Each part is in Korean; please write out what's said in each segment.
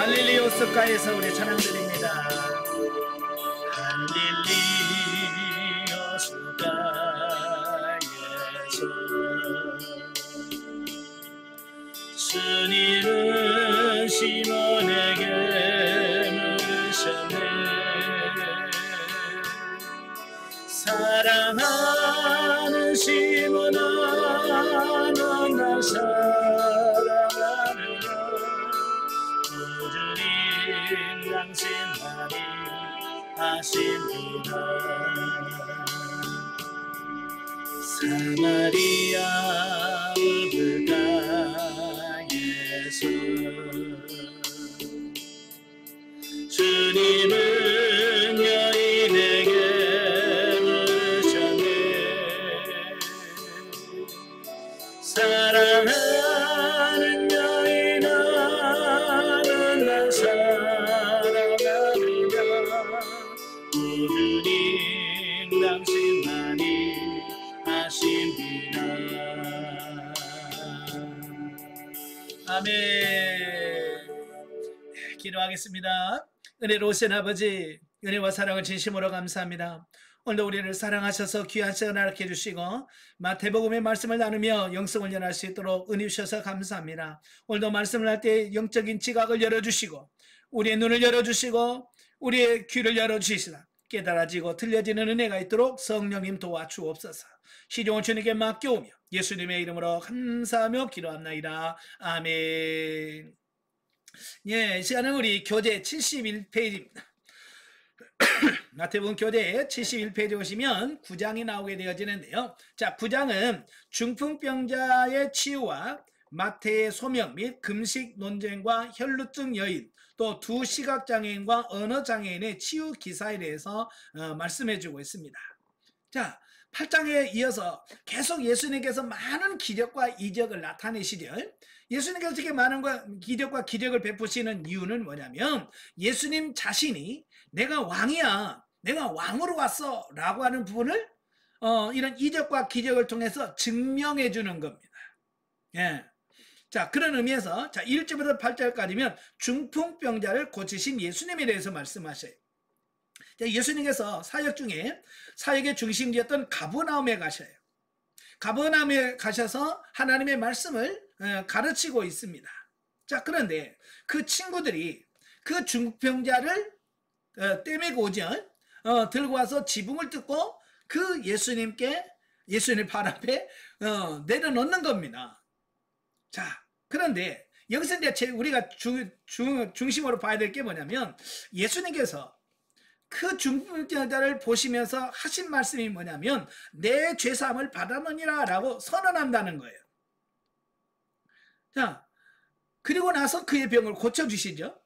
갈릴리 호숫가에서 우리 찬양 드립니다. 갈릴리 호숫가에서 주님은 시몬에게 물으셨네. 사랑하는 시몬아, 넌 날 사랑하느냐. 꾸준히 양심하니 하십니다. 사마리아 물가에서 주님은 여인에게 물으셨네. 사랑하는 여인아, 넌 날 사랑하느냐. 꾸준히 당신만이 하십니다. 아멘. 기도하겠습니다. 은혜로우신 아버지, 은혜와 사랑을 진심으로 감사합니다. 오늘도 우리를 사랑하셔서 귀한 시간을 허락해 해주시고 마태복음의 말씀을 나누며 영성을 연할 수 있도록 은혜 주셔서 감사합니다. 오늘도 말씀을 할 때 영적인 지각을 열어주시고 우리의 눈을 열어주시고 우리의 귀를 열어주시라. 깨달아지고 들려지는 은혜가 있도록 성령님 도와주옵소서. 시종을 주님께 맡겨오며 예수님의 이름으로 감사하며 기도합나이다. 아멘. 이 시간은 우리 교재 71페이지입니다. 마태복음 교재 71페이지 오시면 9장이 나오게 되어지는데요. 자, 9장은 중풍병자의 치유와 마태의 소명 및 금식 논쟁과 혈루증 여인, 또 두 시각장애인과 언어장애인의 치유 기사에 대해서 말씀해주고 있습니다. 자, 8장에 이어서 계속 예수님께서 많은 기적과 이적을 나타내시죠. 예수님께서 이렇게 많은 기적과 기적을 베푸시는 이유는 뭐냐면 예수님 자신이 내가 왕이야, 내가 왕으로 왔어 라고 하는 부분을 이런 이적과 기적을 통해서 증명해 주는 겁니다. 예. 자, 그런 의미에서 자 1절부터 8절까지면 중풍병자를 고치신 예수님에 대해서 말씀하셔요. 자, 예수님께서 사역 중에 사역의 중심지였던 가버나움에 가셔요. 가버나움에 가셔서 하나님의 말씀을 가르치고 있습니다. 자, 그런데 그 친구들이 그 중풍병자를 떼매고 오죠. 들고 와서 지붕을 뜯고 그 예수님 발 앞에 내려놓는 겁니다. 자, 그런데 여기서 이제 우리가 중심으로 봐야 될 게 뭐냐면 예수님께서 그 중풍병자를 보시면서 하신 말씀이 뭐냐면 내 죄사함을 받았느니라 라고 선언한다는 거예요. 자, 그리고 나서 그의 병을 고쳐주시죠.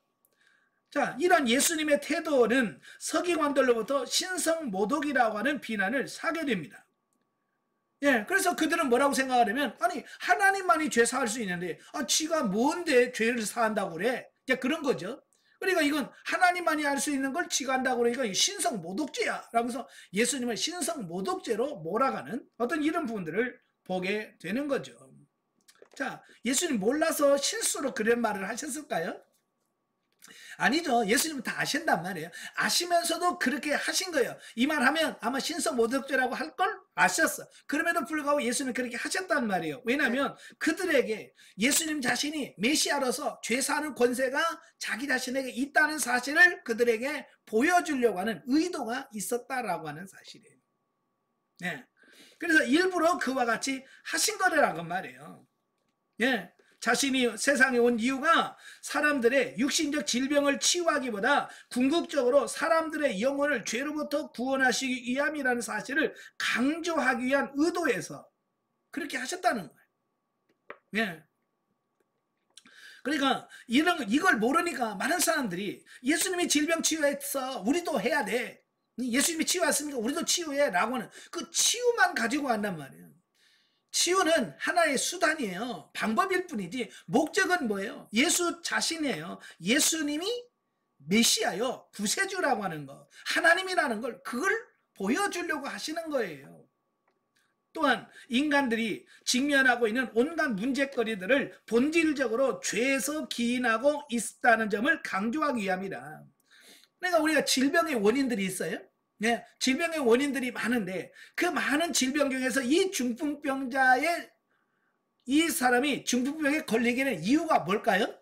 자, 이런 예수님의 태도는 서기관들로부터 신성모독이라고 하는 비난을 사게 됩니다. 예, 그래서 그들은 뭐라고 생각하냐면 아니 하나님만이 죄 사할 수 있는데 지가 뭔데 죄를 사한다고 그래? 그런 거죠. 그러니까 이건 하나님만이 할 수 있는 걸 지가 한다고 그러니까 신성모독죄야 라면서 예수님을 신성모독죄로 몰아가는 어떤 이런 부분들을 보게 되는 거죠. 자, 예수님 몰라서 실수로 그런 말을 하셨을까요? 아니죠. 예수님은 다 아신단 말이에요. 아시면서도 그렇게 하신 거예요. 이 말 하면 아마 신성모독죄라고 할 걸 아셨어. 그럼에도 불구하고 예수님은 그렇게 하셨단 말이에요. 왜냐하면 그들에게 예수님 자신이 메시아로서 죄사하는 권세가 자기 자신에게 있다는 사실을 그들에게 보여주려고 하는 의도가 있었다라고 하는 사실이에요. 네. 그래서 일부러 그와 같이 하신 거라고 말이에요. 예. 자신이 세상에 온 이유가 사람들의 육신적 질병을 치유하기보다 궁극적으로 사람들의 영혼을 죄로부터 구원하시기 위함이라는 사실을 강조하기 위한 의도에서 그렇게 하셨다는 거예요. 예. 그러니까 이걸 모르니까 많은 사람들이 예수님이 질병 치유했어, 우리도 해야 돼. 예수님이 치유했으니까 우리도 치유해 라고 하는 그 치유만 가지고 간단 말이에요. 치유는 하나의 수단이에요. 방법일 뿐이지 목적은 뭐예요? 예수 자신이에요. 예수님이 메시아요. 구세주라고 하는 거, 하나님이라는 걸 그걸 보여주려고 하시는 거예요. 또한 인간들이 직면하고 있는 온갖 문제거리들을 본질적으로 죄에서 기인하고 있다는 점을 강조하기 위함이다. 그러니까 우리가 질병의 원인들이 있어요. 네, 질병의 원인들이 많은데 그 많은 질병 중에서 이 중풍병자의 이 사람이 중풍병에 걸리게 된 이유가 뭘까요?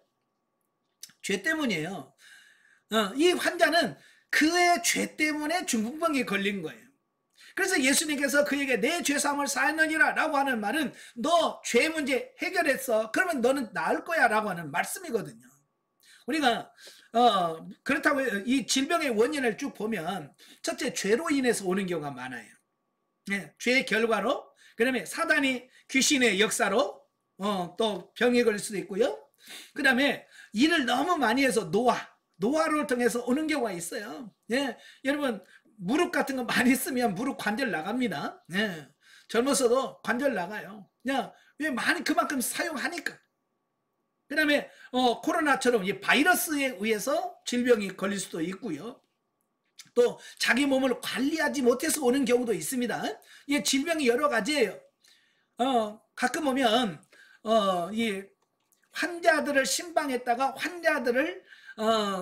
죄 때문이에요. 이 환자는 그의 죄 때문에 중풍병에 걸린 거예요. 그래서 예수님께서 그에게 내 죄사함을 사했느니라 라고 하는 말은 너 죄 문제 해결했어. 그러면 너는 나을 거야 라고 하는 말씀이거든요. 우리가 그렇다고 이 질병의 원인을 쭉 보면 첫째 죄로 인해서 오는 경우가 많아요. 네, 죄의 결과로, 그다음에 사단이 귀신의 역사로 또 병에 걸릴 수도 있고요. 그 다음에 일을 너무 많이 해서 노화를 통해서 오는 경우가 있어요. 예, 여러분 무릎 같은 거 많이 쓰면 무릎 관절 나갑니다. 예, 젊었어도 관절 나가요. 왜 많이 그만큼 사용하니까. 그 다음에 코로나처럼 이 바이러스에 의해서 질병이 걸릴 수도 있고요. 또 자기 몸을 관리하지 못해서 오는 경우도 있습니다. 이 질병이 여러 가지예요. 가끔 보면 이 환자들을 신방했다가 환자들을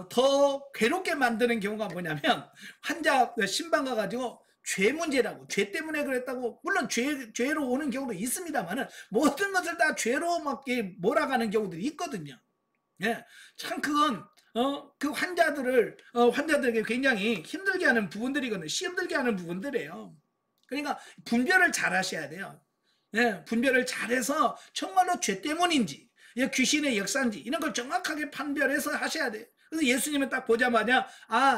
더 괴롭게 만드는 경우가 뭐냐면 환자 신방 가가지고 죄 문제라고, 죄 때문에 그랬다고, 물론 죄로 오는 경우도 있습니다만은 모든 것을 다 죄로 막 몰아가는 경우들이 있거든요. 예, 참 그건 그 환자들에게 굉장히 힘들게 하는 부분들이거든요. 힘들게 하는 부분들이에요. 그러니까 분별을 잘 하셔야 돼요. 예, 분별을 잘해서 정말로 죄 때문인지 귀신의 역사인지 이런 걸 정확하게 판별해서 하셔야 돼요. 그래서 예수님은 딱 보자마자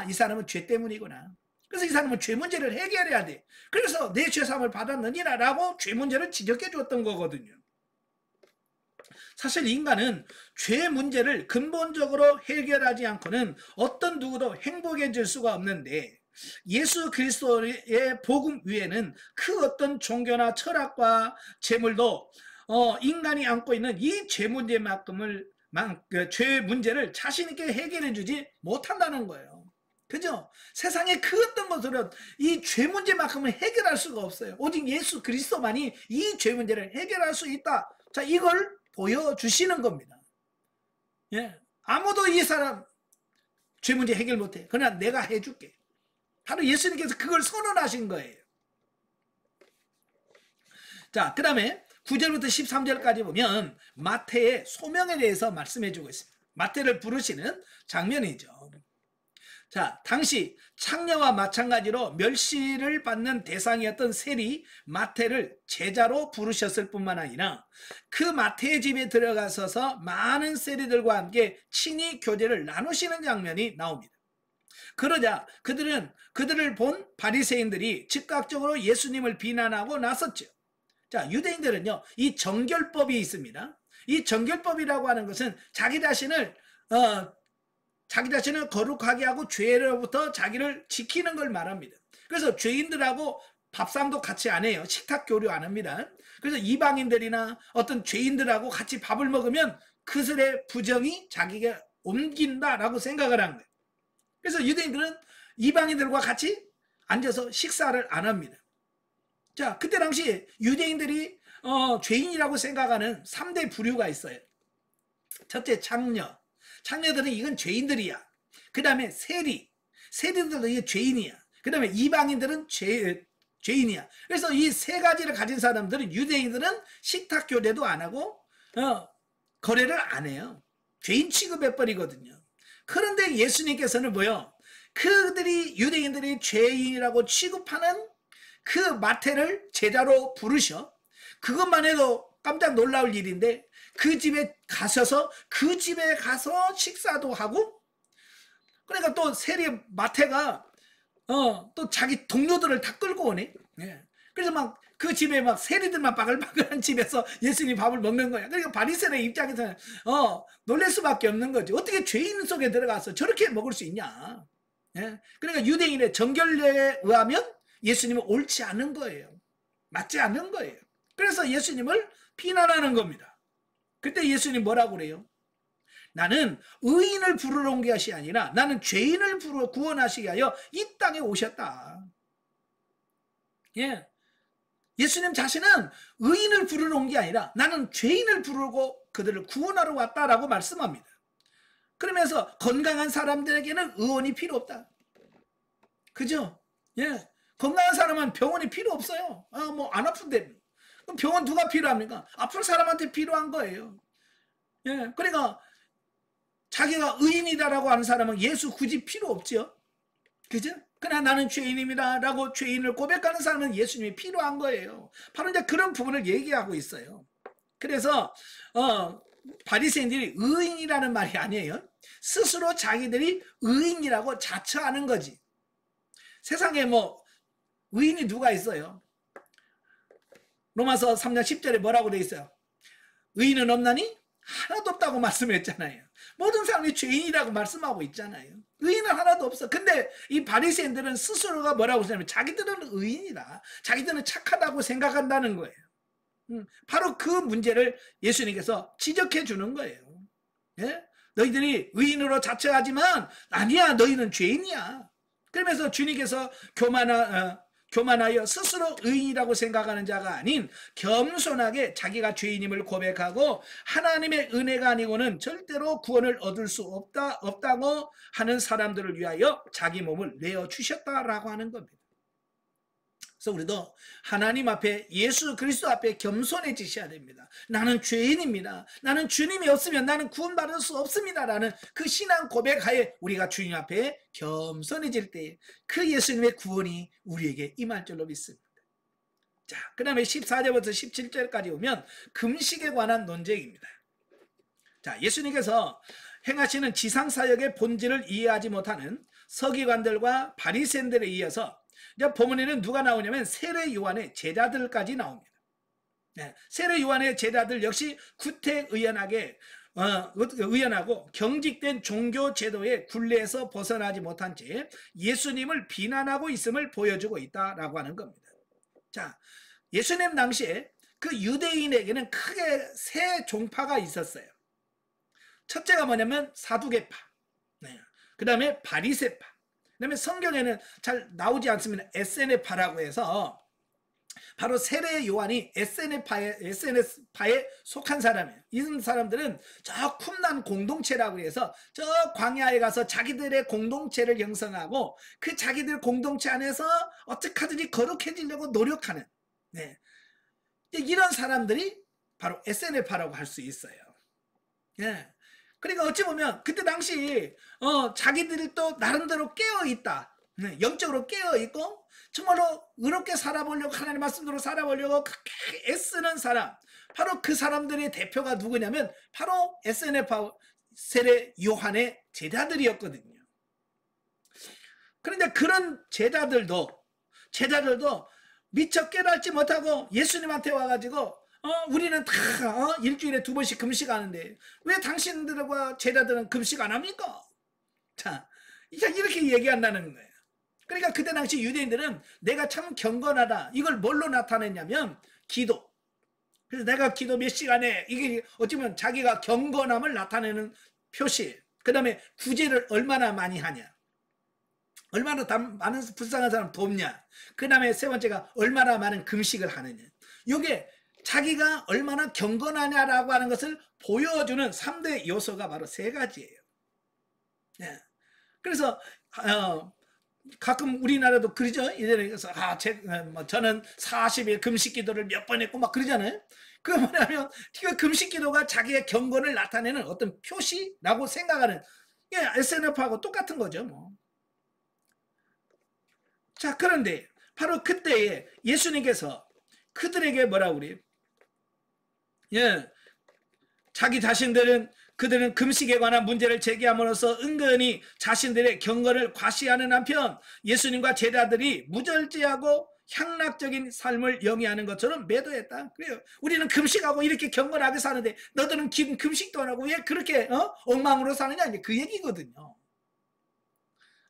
이 사람은 죄 때문이구나. 그래서 이 사람은 죄 문제를 해결해야 돼. 그래서 내 죄사함을 받았느니라 라고 죄 문제를 지적해 줬던 거거든요. 사실 인간은 죄 문제를 근본적으로 해결하지 않고는 어떤 누구도 행복해질 수가 없는데 예수 그리스도의 복음 위에는 그 어떤 종교나 철학과 재물도 인간이 안고 있는 이 죄 문제만큼을 죄 문제를 자신 있게 해결해 주지 못한다는 거예요. 그죠? 세상에 그 어떤 것으로 이 죄 문제만큼은 해결할 수가 없어요. 오직 예수 그리스도만이 이 죄 문제를 해결할 수 있다. 자, 이걸 보여주시는 겁니다. 예, 아무도 이 사람 죄 문제 해결 못해. 그러나 내가 해줄게. 바로 예수님께서 그걸 선언하신 거예요. 자, 그 다음에 9절부터 13절까지 보면 마태의 소명에 대해서 말씀해 주고 있습니다. 마태를 부르시는 장면이죠. 자, 당시 창녀와 마찬가지로 멸시를 받는 대상이었던 세리 마태를 제자로 부르셨을 뿐만 아니라 그 마태의 집에 들어가셔서 많은 세리들과 함께 친히 교제를 나누시는 장면이 나옵니다. 그러자 그들을 본 바리새인들이 즉각적으로 예수님을 비난하고 나섰죠. 자, 유대인들은요, 이 정결법이 있습니다. 이 정결법이라고 하는 것은 자기 자신을 거룩하게 하고 죄로부터 자기를 지키는 걸 말합니다. 그래서 죄인들하고 밥상도 같이 안 해요. 식탁 교류 안 합니다. 그래서 이방인들이나 어떤 죄인들하고 같이 밥을 먹으면 그들의 부정이 자기가 옮긴다라고 생각을 한 거예요. 그래서 유대인들은 이방인들과 같이 앉아서 식사를 안 합니다. 자, 그때 당시 유대인들이 죄인이라고 생각하는 3대 부류가 있어요. 첫째, 창녀들은 이건 죄인들이야. 그 다음에 세리들도 이게 죄인이야. 그 다음에 이방인들은 죄인이야. 그래서 이 세 가지를 가진 사람들은, 유대인들은 식탁 교대도 안 하고 거래를 안 해요. 죄인 취급해버리거든요. 그런데 예수님께서는 뭐요? 유대인들이 죄인이라고 취급하는 그 마태를 제자로 부르셔. 그것만 해도 깜짝 놀라울 일인데 그 집에 가셔서 그 집에 가서 식사도 하고, 그러니까 또 세리 마태가 또 자기 동료들을 다 끌고 오네. 예. 그래서 막 그 집에 막 세리들만 바글바글한 집에서 예수님이 밥을 먹는 거야. 그러니까 바리새인의 입장에서는 놀랄 수밖에 없는 거지. 어떻게 죄인 속에 들어가서 저렇게 먹을 수 있냐. 예. 그러니까 유대인의 정결례에 의하면 예수님은 옳지 않은 거예요. 맞지 않는 거예요. 그래서 예수님을 비난하는 겁니다. 그때 예수님 뭐라고 그래요? 나는 의인을 부르러 온 것이 아니라 나는 죄인을 구원하시기 위하여 이 땅에 오셨다. 예. 예수님 자신은 의인을 부르러 온 게 아니라 나는 죄인을 부르고 그들을 구원하러 왔다라고 말씀합니다. 그러면서 건강한 사람들에게는 의원이 필요 없다. 그죠? 예. 건강한 사람은 병원이 필요 없어요. 뭐 안 아픈데. 그럼 병원 누가 필요합니까? 아픈 사람한테 필요한 거예요. 예. 그러니까 자기가 의인이다라고 하는 사람은 예수 굳이 필요 없죠. 그죠? 그러나 나는 죄인입니다 라고 죄인을 고백하는 사람은 예수님이 필요한 거예요. 바로 이제 그런 부분을 얘기하고 있어요. 그래서 바리새인들이 의인이라는 말이 아니에요. 스스로 자기들이 의인이라고 자처하는 거지. 세상에 뭐 의인이 누가 있어요? 로마서 3장 10절에 뭐라고 돼 있어요? 의인은 없나니? 하나도 없다고 말씀했잖아요. 모든 사람이 죄인이라고 말씀하고 있잖아요. 의인은 하나도 없어. 근데 이 바리새인들은 스스로가 뭐라고 생각하면 자기들은 의인이다. 자기들은 착하다고 생각한다는 거예요. 바로 그 문제를 예수님께서 지적해 주는 거예요. 예? 너희들이 의인으로 자처하지만 아니야, 너희는 죄인이야. 그러면서 주님께서 교만하여 스스로 의인이라고 생각하는 자가 아닌 겸손하게 자기가 죄인임을 고백하고 하나님의 은혜가 아니고는 절대로 구원을 얻을 수 없다고 하는 사람들을 위하여 자기 몸을 내어주셨다라고 하는 겁니다. 그래서 우리도 하나님 앞에, 예수 그리스도 앞에 겸손해지셔야 됩니다. 나는 죄인입니다. 나는 주님이 없으면 나는 구원받을 수 없습니다라는 그 신앙 고백하에 우리가 주님 앞에 겸손해질 때 그 예수님의 구원이 우리에게 임할 줄로 믿습니다. 자, 그 다음에 14절부터 17절까지 오면 금식에 관한 논쟁입니다. 자, 예수님께서 행하시는 지상사역의 본질을 이해하지 못하는 서기관들과 바리새인들에 이어서 이제 본문에는 누가 나오냐면 세례 요한의 제자들까지 나옵니다. 네, 세례 요한의 제자들 역시 의연하고 경직된 종교 제도의 굴레에서 벗어나지 못한 채 예수님을 비난하고 있음을 보여주고 있다라고 하는 겁니다. 자, 예수님 당시에 그 유대인에게는 크게 세 종파가 있었어요. 첫째가 뭐냐면 사두개파, 네. 그 다음에 바리새파, 그 다음에 성경에는 잘 나오지 않습니다. 에세네파라고 해서 바로 세례 요한이 SNS파에 속한 사람이에요. 이 사람들은 저 쿰난 공동체라고 해서 저 광야에 가서 자기들의 공동체를 형성하고 그 자기들 공동체 안에서 어떻게 하든지 거룩해지려고 노력하는, 네, 이런 사람들이 바로 SNS파라고 할 수 있어요. 예. 그러니까 어찌 보면 그때 당시 자기들이 또 나름대로 깨어있다, 영적으로 깨어있고 정말로 의롭게 살아보려고, 하나님 말씀대로 살아보려고 그렇게 애쓰는 사람, 바로 그 사람들의 대표가 누구냐면 바로 SNS파 세례 요한의 제자들이었거든요. 그런데 그런 제자들도 미처 깨닫지 못하고 예수님한테 와가지고 우리는 다 일주일에 2번씩 금식하는데 왜 당신들과 제자들은 금식 안 합니까? 자, 이렇게 얘기한다는 거예요. 그러니까 그때 당시 유대인들은 내가 참 경건하다, 이걸 뭘로 나타냈냐면 기도. 그래서 내가 기도 몇 시간에, 이게 어쩌면 자기가 경건함을 나타내는 표시. 그 다음에 구제를 얼마나 많이 하냐, 얼마나 많은 불쌍한 사람 돕냐, 그 다음에 세 번째가 얼마나 많은 금식을 하느냐. 이게 자기가 얼마나 경건하냐라고 하는 것을 보여주는 3대 요소가 바로 3가지예요. 네. 그래서 가끔 우리나라도 그러죠. 그래서 저는 40일 금식 기도를 몇 번 했고 막 그러잖아요. 그 뭐냐면 그 금식 기도가 자기의 경건을 나타내는 어떤 표시라고 생각하는, SNS하고 똑같은 거죠. 뭐. 자, 그런데 바로 그때에 예수님께서 그들에게 뭐라고 그래요? 자기 자신들은, 그들은 금식에 관한 문제를 제기함으로써 은근히 자신들의 경건을 과시하는 한편 예수님과 제자들이 무절제하고 향락적인 삶을 영위하는 것처럼 매도했다. 그래요. 우리는 금식하고 이렇게 경건하게 사는데 너들은 금식도 안 하고 왜 그렇게 엉망으로 사느냐, 이제 그 얘기거든요.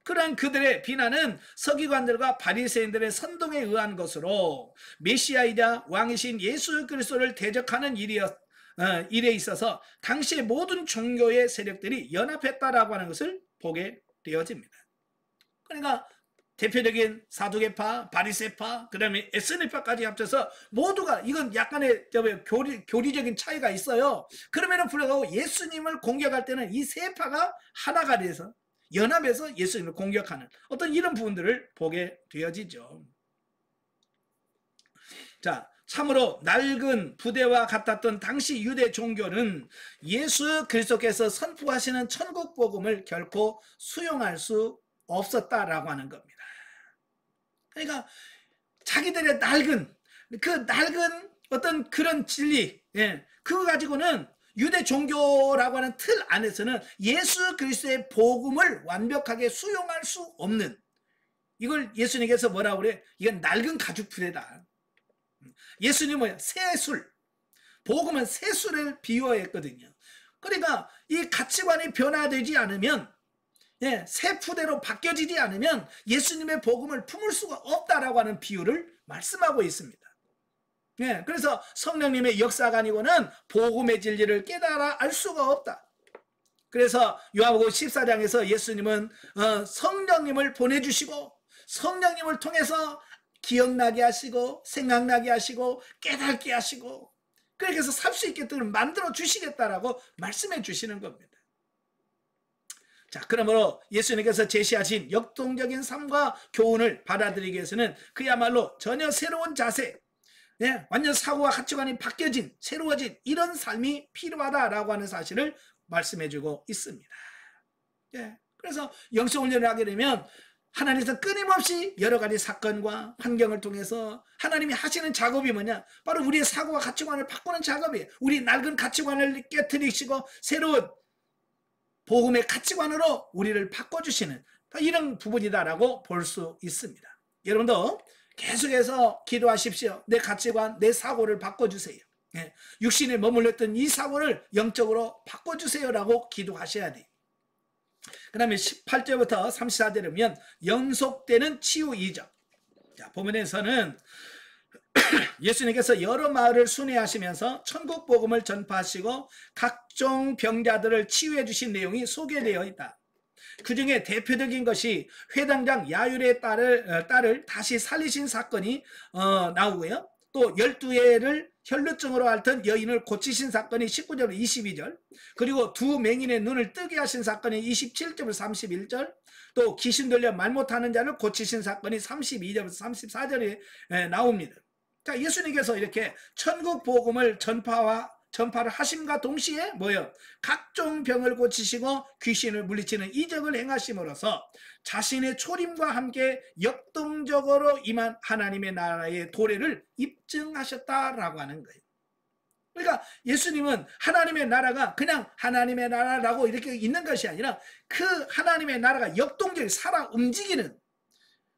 그러한 그들의 비난은 서기관들과 바리새인들의 선동에 의한 것으로 메시아이자 왕이신 예수 그리스도를 대적하는 일에 있어서 당시의 모든 종교의 세력들이 연합했다라고 하는 것을 보게 되어집니다. 그러니까 대표적인 사두개파, 바리새파, 그 다음에 에스니파까지 합쳐서 모두가 이건 약간의 교리적인 차이가 있어요. 그럼에도 불구하고 예수님을 공격할 때는 이 세 파가 하나가 돼서 연합해서 예수님을 공격하는 어떤 이런 부분들을 보게 되어지죠. 자, 참으로 낡은 부대와 같았던 당시 유대 종교는 예수 그리스도께서 선포하시는 천국 복음을 결코 수용할 수 없었다라고 하는 겁니다. 그러니까 자기들의 낡은 어떤 그런 진리, 그거 가지고는 유대 종교라고 하는 틀 안에서는 예수 그리스도의 복음을 완벽하게 수용할 수 없는, 이걸 예수님께서 뭐라고 그래? 이건 낡은 가죽 부대다. 예수님은 새술, 복음은 새술을 비유했거든요. 그러니까 이 가치관이 변화되지 않으면, 새 푸대로 바뀌어지지 않으면 예수님의 복음을 품을 수가 없다라고 하는 비유를 말씀하고 있습니다. 그래서 성령님의 역사가 아니고는 복음의 진리를 깨달아 알 수가 없다. 그래서 요한복음 14장에서 예수님은 성령님을 보내주시고 성령님을 통해서 기억나게 하시고 생각나게 하시고 깨닫게 하시고 그렇게 해서 살 수 있게끔 만들어 주시겠다라고 말씀해 주시는 겁니다. 자, 그러므로 예수님께서 제시하신 역동적인 삶과 교훈을 받아들이기 위해서는 그야말로 전혀 새로운 자세, 완전 사고와 가치관이 바뀌어진 새로워진 이런 삶이 필요하다라고 하는 사실을 말씀해주고 있습니다. 그래서 영성훈련을 하게 되면 하나님께서 끊임없이 여러 가지 사건과 환경을 통해서 하나님이 하시는 작업이 뭐냐? 바로 우리의 사고와 가치관을 바꾸는 작업이에요. 우리 낡은 가치관을 깨트리시고 새로운 복음의 가치관으로 우리를 바꿔주시는 이런 부분이다라고 볼 수 있습니다. 여러분도 계속해서 기도하십시오. 내 가치관, 내 사고를 바꿔주세요. 육신에 머물렀던 이 사고를 영적으로 바꿔주세요라고 기도하셔야 돼요. 그 다음에 18절부터 34절에 보면 연속되는 치유 이적. 자, 본문에서는 예수님께서 여러 마을을 순회하시면서 천국 복음을 전파하시고 각종 병자들을 치유해 주신 내용이 소개되어 있다. 그 중에 대표적인 것이 회당장 야율의 딸을 다시 살리신 사건이 나오고요. 또 12회를 혈루증으로 앓던 여인을 고치신 사건이 19절 22절, 그리고 두 맹인의 눈을 뜨게 하신 사건이 27절 31절, 또 귀신 들려 말 못하는 자를 고치신 사건이 32절부터 34절에 나옵니다. 자, 예수님께서 이렇게 천국 복음을 전파를 하심과 동시에 뭐요? 각종 병을 고치시고 귀신을 물리치는 이적을 행하심으로써 자신의 초림과 함께 역동적으로 임한 하나님의 나라의 도래를 입증하셨다라고 하는 거예요. 그러니까 예수님은 하나님의 나라가 그냥 하나님의 나라라고 이렇게 있는 것이 아니라 그 하나님의 나라가 역동적으로 살아 움직이는,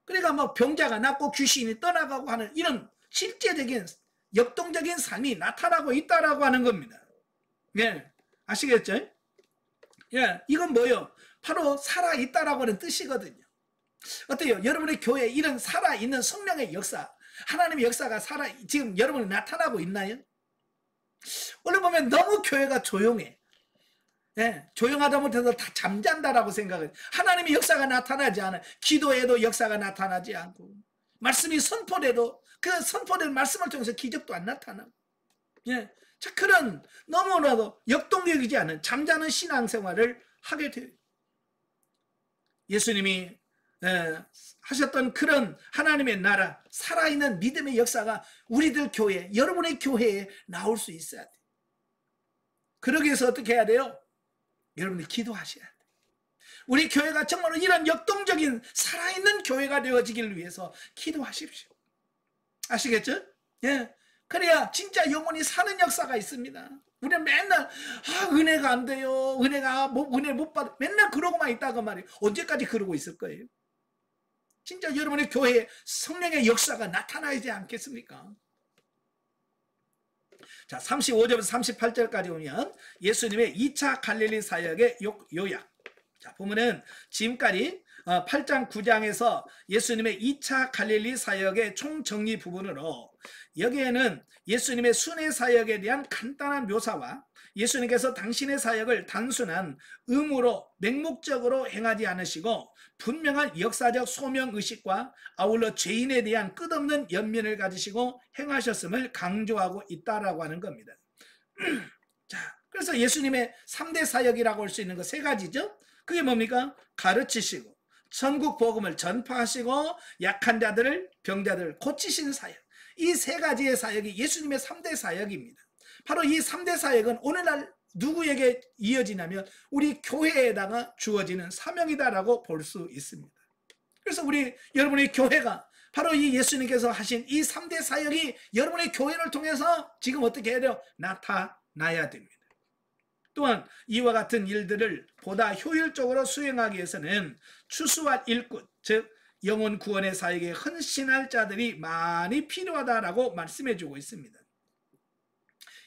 그러니까 뭐 병자가 낫고 귀신이 떠나가고 하는 이런 실제적인 역동적인 삶이 나타나고 있다라고 하는 겁니다. 아시겠죠? 이건 뭐예요? 바로 살아있다라고 하는 뜻이거든요. 어때요? 여러분의 교회에 이런 살아있는 성령의 역사, 하나님의 역사가 지금 여러분이 나타나고 있나요? 오늘 보면 너무 교회가 조용해. 조용하다 못해서 다 잠잔다라고 생각해요. 하나님의 역사가 나타나지 않아요. 기도해도 역사가 나타나지 않고, 말씀이 선포돼도 그 선포된 말씀을 통해서 기적도 안 나타나고, 자, 그런 너무나도 역동적이지 않은 잠자는 신앙생활을 하게 돼요. 예수님이 하셨던 그런 하나님의 나라, 살아있는 믿음의 역사가 우리들 교회, 여러분의 교회에 나올 수 있어야 돼요. 그러기 위해서 어떻게 해야 돼요? 여러분이 기도하셔야 돼요. 우리 교회가 정말로 이런 역동적인 살아있는 교회가 되어지기를 위해서 기도하십시오. 아시겠죠? 그래야 진짜 영혼이 사는 역사가 있습니다. 우리는 맨날 은혜가 안 돼요. 은혜 못 받아. 맨날 그러고만 있다고 말이에요. 언제까지 그러고 있을 거예요? 진짜 여러분의 교회에 성령의 역사가 나타나지 않겠습니까? 자, 35절부터 38절까지 보면 예수님의 2차 갈릴리 사역의 요약. 자, 보면은 지금까지 8장 9장에서 예수님의 2차 갈릴리 사역의 총정리 부분으로 여기에는 예수님의 순회 사역에 대한 간단한 묘사와 예수님께서 당신의 사역을 단순한 의무로 맹목적으로 행하지 않으시고 분명한 역사적 소명의식과 아울러 죄인에 대한 끝없는 연민을 가지시고 행하셨음을 강조하고 있다라고 하는 겁니다. 자, 그래서 예수님의 3대 사역이라고 할 수 있는 거 3가지죠. 그게 뭡니까? 가르치시고 천국 복음을 전파하시고 약한 자들을 병자들을 고치시는 사역. 이 3가지의 사역이 예수님의 3대 사역입니다. 바로 이 3대 사역은 오늘날 누구에게 이어지냐면 우리 교회에다가 주어지는 사명이다라고 볼 수 있습니다. 그래서 여러분의 교회가 바로 이 예수님께서 하신 이 3대 사역이 여러분의 교회를 통해서 지금 어떻게 해야 돼요? 나타나야 됩니다. 또한 이와 같은 일들을 보다 효율적으로 수행하기 위해서는 추수할 일꾼, 즉 영혼 구원의 사역에 헌신할 자들이 많이 필요하다라고 말씀해 주고 있습니다.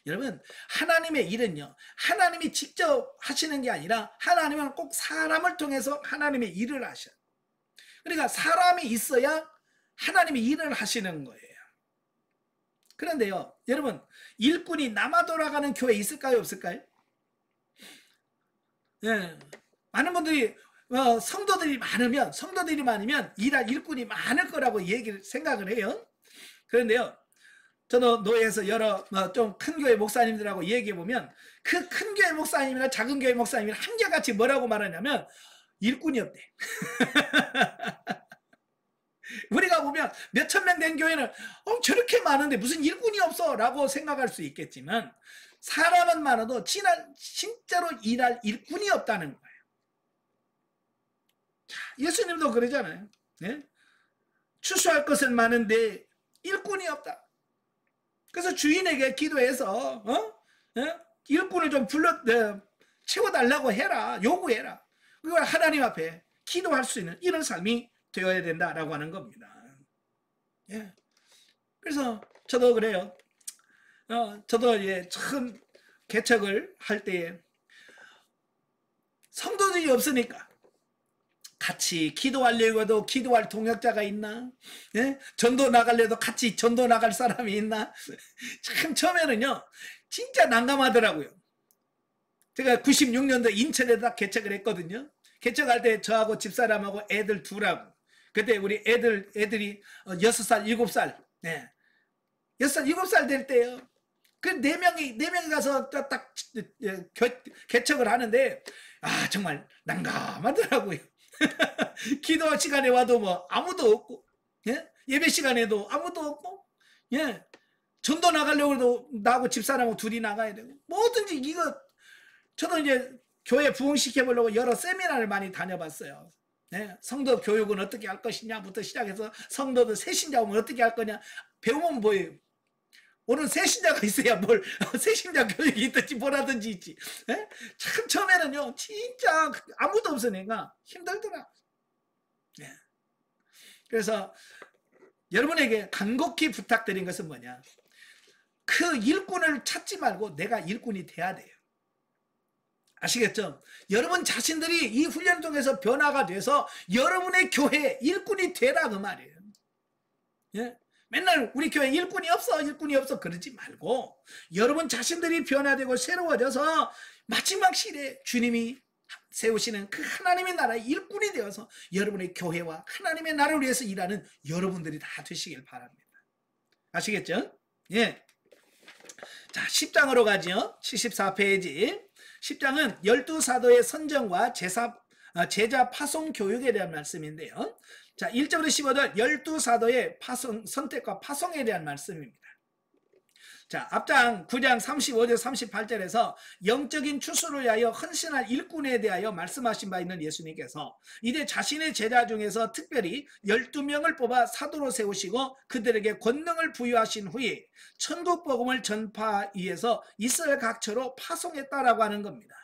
여러분, 하나님의 일은요, 하나님이 직접 하시는 게 아니라 하나님은 꼭 사람을 통해서 하나님의 일을 하셔요. 그러니까 사람이 있어야 하나님이 일을 하시는 거예요. 그런데요, 여러분, 일꾼이 남아 돌아가는 교회 있을까요, 없을까요? 예, 많은 분들이 성도들이 많으면 일할 일꾼이 많을 거라고 생각을 해요. 그런데요, 저도 노예에서 여러 좀 큰 교회 목사님들하고 얘기해 보면 그 큰 교회 목사님이나 작은 교회 목사님이 한결같이 뭐라고 말하냐면 일꾼이 없대. 우리가 보면 몇천 명 된 교회는 저렇게 많은데 무슨 일꾼이 없어 라고 생각할 수 있겠지만 사람은 많아도 진짜로 일할 일꾼이 없다는 거예요. 자, 예수님도 그러잖아요. 네? 추수할 것은 많은데 일꾼이 없다. 그래서 주인에게 기도해서 일꾼을 좀 채워달라고 해라. 요구해라. 그걸 하나님 앞에 기도할 수 있는 이런 삶이 되어야 된다라고 하는 겁니다. 예. 그래서 저도 그래요. 저도 처음 개척을 할 때에 성도들이 없으니까 같이 기도하려고 해도 기도할 동역자가 있나? 예? 전도 나가려도 같이 전도 나갈 사람이 있나? 참 처음에는요 진짜 난감하더라고요. 제가 96년도 인천에다 개척을 했거든요. 개척할 때 저하고 집사람하고 애들 둘하고 그때 우리 애들이 6살 7살 6살 7살 될 때요. 그 4명이 가서 딱 개척을 하는데 정말 난감하더라고요. 기도 시간에 와도 뭐 아무도 없고 예배 시간에도 아무도 없고 전도 나가려고 해도 나하고 집사람하고 둘이 나가야 되고 뭐든지 이거 저도 이제 교회 부흥시켜 보려고 여러 세미나를 많이 다녀봤어요. 성도 교육은 어떻게 할 것이냐부터 시작해서 성도들 새신자 오면 어떻게 할 거냐 배우면 뭐예요? 오늘 새신자가 있어야 뭘 새신자 교육이 있든지 뭐라든지 있지. 참 처음에는요 진짜 아무도 없으니까 힘들더라. 그래서 여러분에게 간곡히 부탁드린 것은 뭐냐, 그 일꾼을 찾지 말고 내가 일꾼이 돼야 돼요. 아시겠죠? 여러분 자신들이 이 훈련을 통해서 변화가 돼서 여러분의 교회에 일꾼이 되라 그 말이에요. 맨날 우리 교회 일꾼이 없어 그러지 말고 여러분 자신들이 변화되고 새로워져서 마지막 시대에 주님이 세우시는 그 하나님의 나라의 일꾼이 되어서 여러분의 교회와 하나님의 나라를 위해서 일하는 여러분들이 다 되시길 바랍니다. 아시겠죠? 예. 자, 10장으로 가죠. 74페이지. 10장은 12사도의 선정과 제자 파송 교육에 대한 말씀인데요. 자, 1절부터 15절 12사도의 선택과 파송에 대한 말씀입니다. 자, 앞장 9장 35절 38절에서 영적인 추수를 위하여 헌신할 일꾼에 대하여 말씀하신 바 있는 예수님께서 이제 자신의 제자 중에서 특별히 12명을 뽑아 사도로 세우시고 그들에게 권능을 부여하신 후에 천국 복음을 전파하기 위해서 이스라엘 각처로 파송했다라고 하는 겁니다.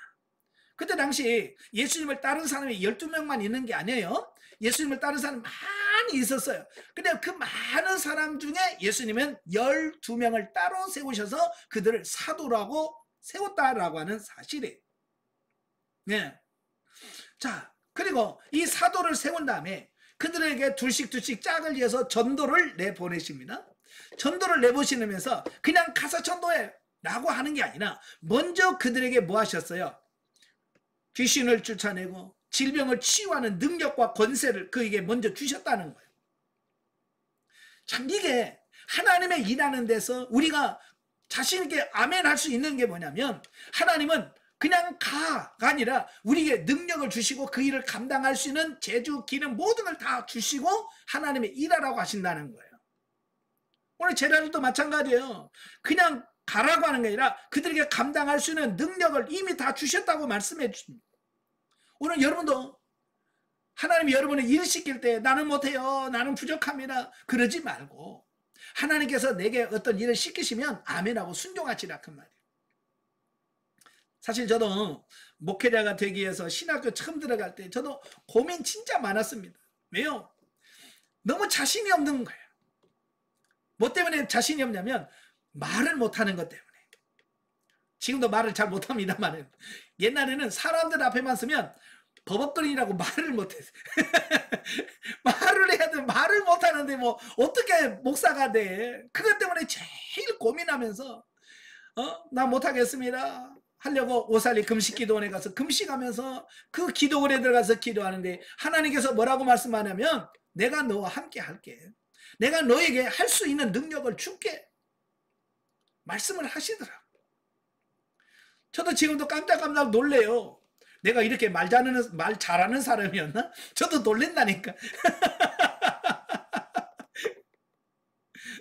그때 당시 예수님을 따른 사람이 12명만 있는 게 아니에요. 예수님을 따른 사람이 많이 있었어요. 근데 그 많은 사람 중에 예수님은 12명을 따로 세우셔서 그들을 사도라고 세웠다라고 하는 사실이에요. 네. 자, 그리고 이 사도를 세운 다음에 그들에게 둘씩 짝을 지어서 전도를 내보내십니다. 전도를 내보시면서 그냥 가서 전도해. 라고 하는 게 아니라 먼저 그들에게 뭐 하셨어요? 귀신을 쫓아내고 질병을 치유하는 능력과 권세를 그에게 먼저 주셨다는 거예요. 참 이게 하나님의 일하는 데서 우리가 자신 있게 아멘 할 수 있는 게 뭐냐면 하나님은 그냥 가가 아니라 우리에게 능력을 주시고 그 일을 감당할 수 있는 재주, 기능 모든 걸 다 주시고 하나님의 일하라고 하신다는 거예요. 오늘 제자들도 마찬가지예요. 그냥 가라고 하는 게 아니라 그들에게 감당할 수 있는 능력을 이미 다 주셨다고 말씀해 주십니다. 오늘 여러분도 하나님이 여러분을 일 시킬 때 나는 못해요, 나는 부족합니다, 그러지 말고 하나님께서 내게 어떤 일을 시키시면 아멘하고 순종하시라 그 말이에요. 사실 저도 목회자가 되기 위해서 신학교 처음 들어갈 때 저도 고민 진짜 많았습니다. 왜요? 너무 자신이 없는 거예요. 뭐 때문에 자신이 없냐면 말을 못하는 것 때문에. 지금도 말을 잘 못합니다만 옛날에는 사람들 앞에만 서면 버벅거리라고 말을 못해서 말을 해야 돼. 말을 못하는데 뭐 어떻게 목사가 돼. 그것 때문에 제일 고민하면서 나 못하겠습니다 하려고 오살리 금식기도원에 가서 금식하면서 그 기도원에 들어가서 기도하는데 하나님께서 뭐라고 말씀하냐면 내가 너와 함께 할게. 내가 너에게 할 수 있는 능력을 줄게. 말씀을 하시더라고. 저도 지금도 깜짝깜짝 놀래요. 내가 이렇게 말 잘하는 사람이었나? 저도 놀랜다니까.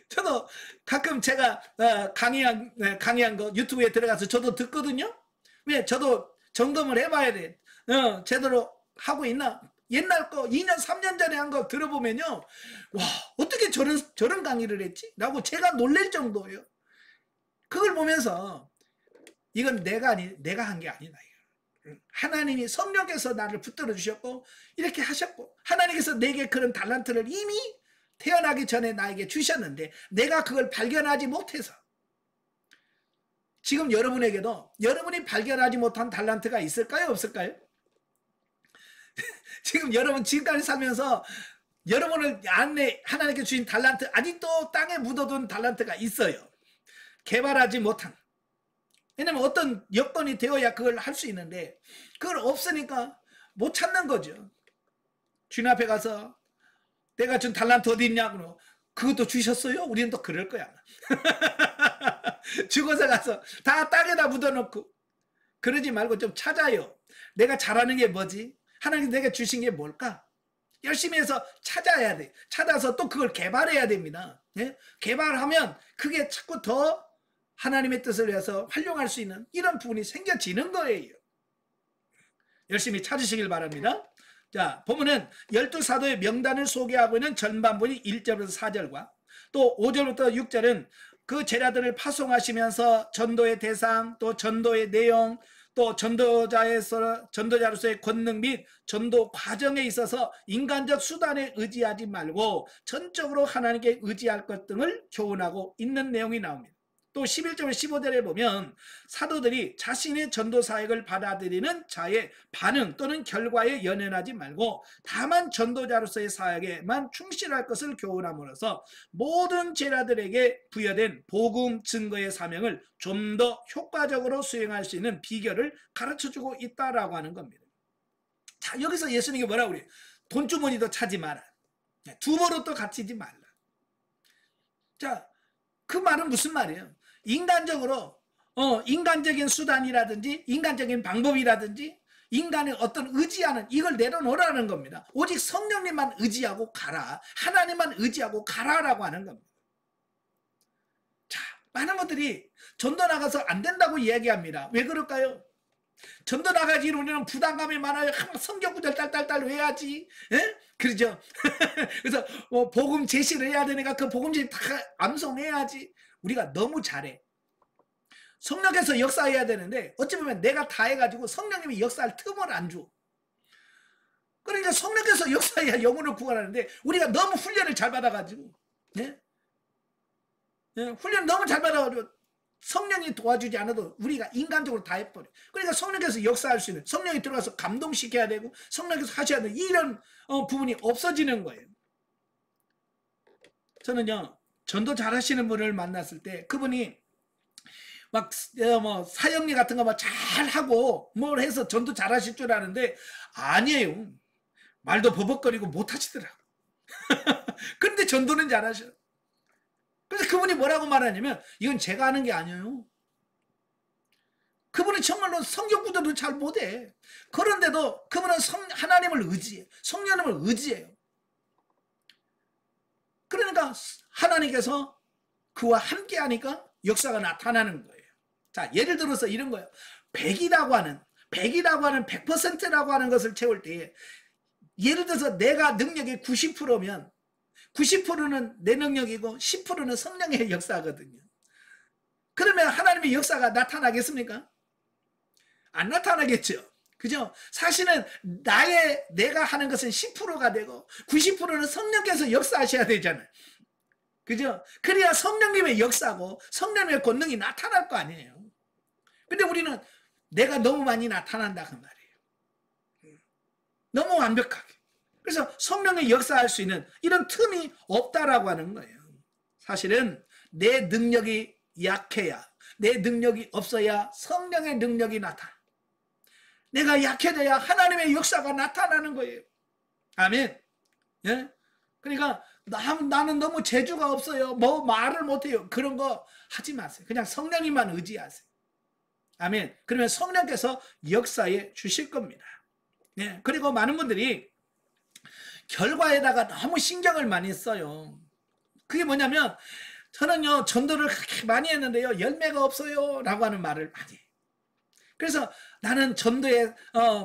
저도 가끔 제가 강의한 거 유튜브에 들어가서 저도 듣거든요. 왜? 저도 점검을 해봐야 돼. 제대로 하고 있나? 옛날 거 2년 3년 전에 한 거 들어보면요, 와 어떻게 저런 강의를 했지? 라고 제가 놀랄 정도예요. 그걸 보면서 이건 내가 한 게 아니다. 하나님이 성령께서 나를 붙들어 주셨고 이렇게 하셨고 하나님께서 내게 그런 달란트를 이미 태어나기 전에 나에게 주셨는데 내가 그걸 발견하지 못해서 지금 여러분에게도 여러분이 발견하지 못한 달란트가 있을까요? 없을까요? 지금 여러분 지금까지 살면서 여러분을 안에 하나님께 주신 달란트 아직도 땅에 묻어둔 달란트가 있어요. 개발하지 못한. 왜냐면 어떤 여건이 되어야 그걸 할 수 있는데 그걸 없으니까 못 찾는 거죠. 주님 앞에 가서 내가 준 달란트 어디 있냐고 그것도 주셨어요? 우리는 또 그럴 거야. 죽어서 가서 다 땅에다 묻어놓고 그러지 말고 좀 찾아요. 내가 잘하는 게 뭐지? 하나님 내가 주신 게 뭘까? 열심히 해서 찾아야 돼. 찾아서 또 그걸 개발해야 됩니다. 예? 개발하면 그게 자꾸 더 하나님의 뜻을 위해서 활용할 수 있는 이런 부분이 생겨지는 거예요. 열심히 찾으시길 바랍니다. 자, 보면은 12사도의 명단을 소개하고 있는 전반부이 1절부터 4절과 또 5절부터 6절은 그 제자들을 파송하시면서 전도의 대상, 또 전도의 내용, 또 전도자로서의 권능 및 전도 과정에 있어서 인간적 수단에 의지하지 말고 전적으로 하나님께 의지할 것 등을 교훈하고 있는 내용이 나옵니다. 또 11절 15절에 보면 사도들이 자신의 전도 사역을 받아들이는 자의 반응 또는 결과에 연연하지 말고 다만 전도자로서의 사역에만 충실할 것을 교훈함으로써 모든 제자들에게 부여된 복음 증거의 사명을 좀 더 효과적으로 수행할 수 있는 비결을 가르쳐주고 있다라고 하는 겁니다. 자, 여기서 예수님이 뭐라고 그래요? 돈주머니도 차지 마라. 두 버릇도 갇히지 말라. 자, 그 말은 무슨 말이에요? 인간적으로 인간적인 수단이라든지 인간적인 방법이라든지 인간의 어떤 의지하는 이걸 내려놓으라는 겁니다. 오직 성령님만 의지하고 가라. 하나님만 의지하고 가라라고 하는 겁니다. 자, 많은 분들이 전도 나가서 안 된다고 이야기합니다. 왜 그럴까요? 전도 나가지 우리는 부담감이 많아요. 성경 구절 딸딸딸 외야지. 예? 그러죠? 그래서 복음 제시를 해야 되니까 그 복음 제시 다 암송해야지. 우리가 너무 잘해. 성령께서 역사해야 되는데 어찌 보면 내가 다 해가지고 성령님이 역사할 틈을 안 줘. 그러니까 성령께서 역사해야 영혼을 구원하는데 우리가 너무 훈련을 잘 받아가지고 예? 예, 훈련 너무 잘 받아가지고 성령이 도와주지 않아도 우리가 인간적으로 다 해버려. 그러니까 성령께서 역사할 수 있는 성령이 들어가서 감동시켜야 되고 성령께서 하셔야 되는 이런 부분이 없어지는 거예요. 저는요 전도 잘하시는 분을 만났을 때 그분이 막 뭐 사형리 같은 거 막 잘하고 뭘 해서 전도 잘하실 줄 아는데 아니에요. 말도 버벅거리고 못 하시더라고. 그런데 전도는 잘하셔. 그래서 그분이 뭐라고 말하냐면 이건 제가 하는 게 아니에요. 그분은 정말로 성경 구절도 잘 못해. 그런데도 그분은 하나님을 의지해. 성령님을 의지해요. 그러니까 하나님께서 그와 함께 하니까 역사가 나타나는 거예요. 자, 예를 들어서 이런 거예요. 100이라고 하는 100%라고 하는 것을 채울 때 예를 들어서 내가 능력이 90%면 90%는 내 능력이고 10%는 성령의 역사거든요. 그러면 하나님의 역사가 나타나겠습니까? 안 나타나겠죠. 그죠? 사실은 내가 하는 것은 10%가 되고 90%는 성령께서 역사하셔야 되잖아요. 그죠? 그래야 성령님의 역사고 성령님의 권능이 나타날 거 아니에요. 근데 우리는 내가 너무 많이 나타난다 그 말이에요. 너무 완벽하게. 그래서 성령의 역사할 수 있는 이런 틈이 없다라고 하는 거예요. 사실은 내 능력이 약해야, 내 능력이 없어야 성령의 능력이 나타나. 내가 약해져야 하나님의 역사가 나타나는 거예요. 아멘. 예? 그러니까 나는 너무 재주가 없어요. 뭐 말을 못해요. 그런 거 하지 마세요. 그냥 성령님만 의지하세요. 아멘. 그러면 성령께서 역사해 주실 겁니다. 예. 그리고 많은 분들이 결과에다가 너무 신경을 많이 써요. 그게 뭐냐면 저는요 전도를 그렇게 많이 했는데요 열매가 없어요 라고 하는 말을 많이 해요. 그래서 나는 전도에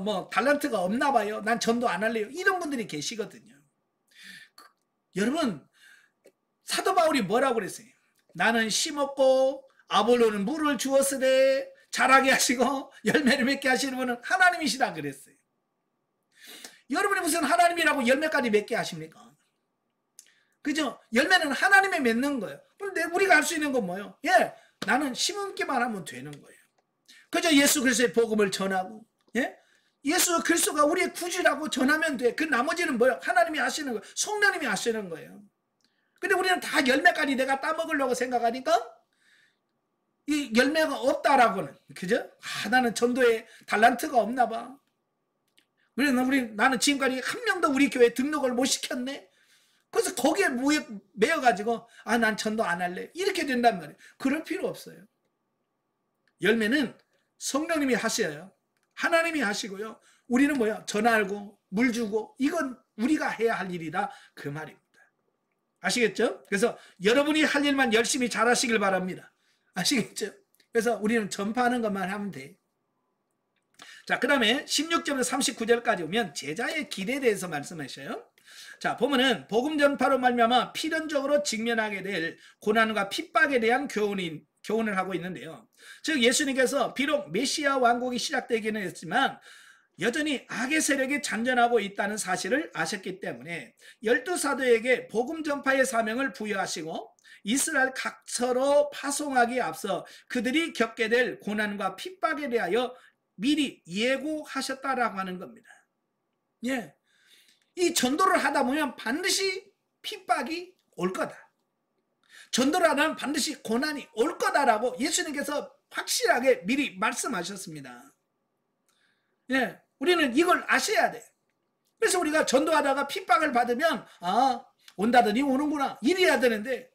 뭐 달란트가 없나 봐요. 난 전도 안 할래요. 이런 분들이 계시거든요. 여러분 사도 바울이 뭐라고 그랬어요? 나는 심었고 아볼로는 물을 주었으되 자라게 하시고 열매를 맺게 하시는 분은 하나님이시라 그랬어요. 여러분이 무슨 하나님이라고 열매까지 맺게 하십니까? 그죠? 열매는 하나님이 맺는 거예요. 그런데 우리가 할 수 있는 건 뭐예요? 예, 나는 심기만 하면 되는 거예요. 그저 예수 그리스도의 복음을 전하고, 예? 예수 그리스도가 우리의 구주라고 전하면 돼. 그 나머지는 뭐예요? 하나님이 하시는 거예요. 성령님이 하시는 거예요. 근데 우리는 다 열매까지 내가 따먹으려고 생각하니까 이 열매가 없다라고는, 그죠? 나는 전도에 달란트가 없나 봐. 그래서 나는 지금까지 한 명도 우리 교회 등록을 못 시켰네. 그래서 거기에 매여가지고 난 전도 안 할래. 이렇게 된단 말이에요. 그럴 필요 없어요. 열매는 성령님이 하셔요. 하나님이 하시고요. 우리는 뭐야? 전하고 물 주고 이건 우리가 해야 할 일이다. 그 말입니다. 아시겠죠? 그래서 여러분이 할 일만 열심히 잘하시길 바랍니다. 아시겠죠? 그래서 우리는 전파하는 것만 하면 돼. 자, 그 다음에 16절에서 39절까지 오면 제자의 길에 대해서 말씀하셔요. 자, 보면은 복음 전파로 말미암아 필연적으로 직면하게 될 고난과 핍박에 대한 교훈을 하고 있는데요. 즉 예수님께서 비록 메시아 왕국이 시작되기는 했지만 여전히 악의 세력이 잔존하고 있다는 사실을 아셨기 때문에 12사도에게 복음 전파의 사명을 부여하시고 이스라엘 각처로 파송하기에 앞서 그들이 겪게 될 고난과 핍박에 대하여 미리 예고하셨다라고 하는 겁니다. 예, 이 전도를 하다 보면 반드시 핍박이 올 거다. 전도를 하면 반드시 고난이 올 거다라고 예수님께서 확실하게 미리 말씀하셨습니다. 예, 우리는 이걸 아셔야 돼. 그래서 우리가 전도하다가 핍박을 받으면 온다더니 오는구나 이래야 되는데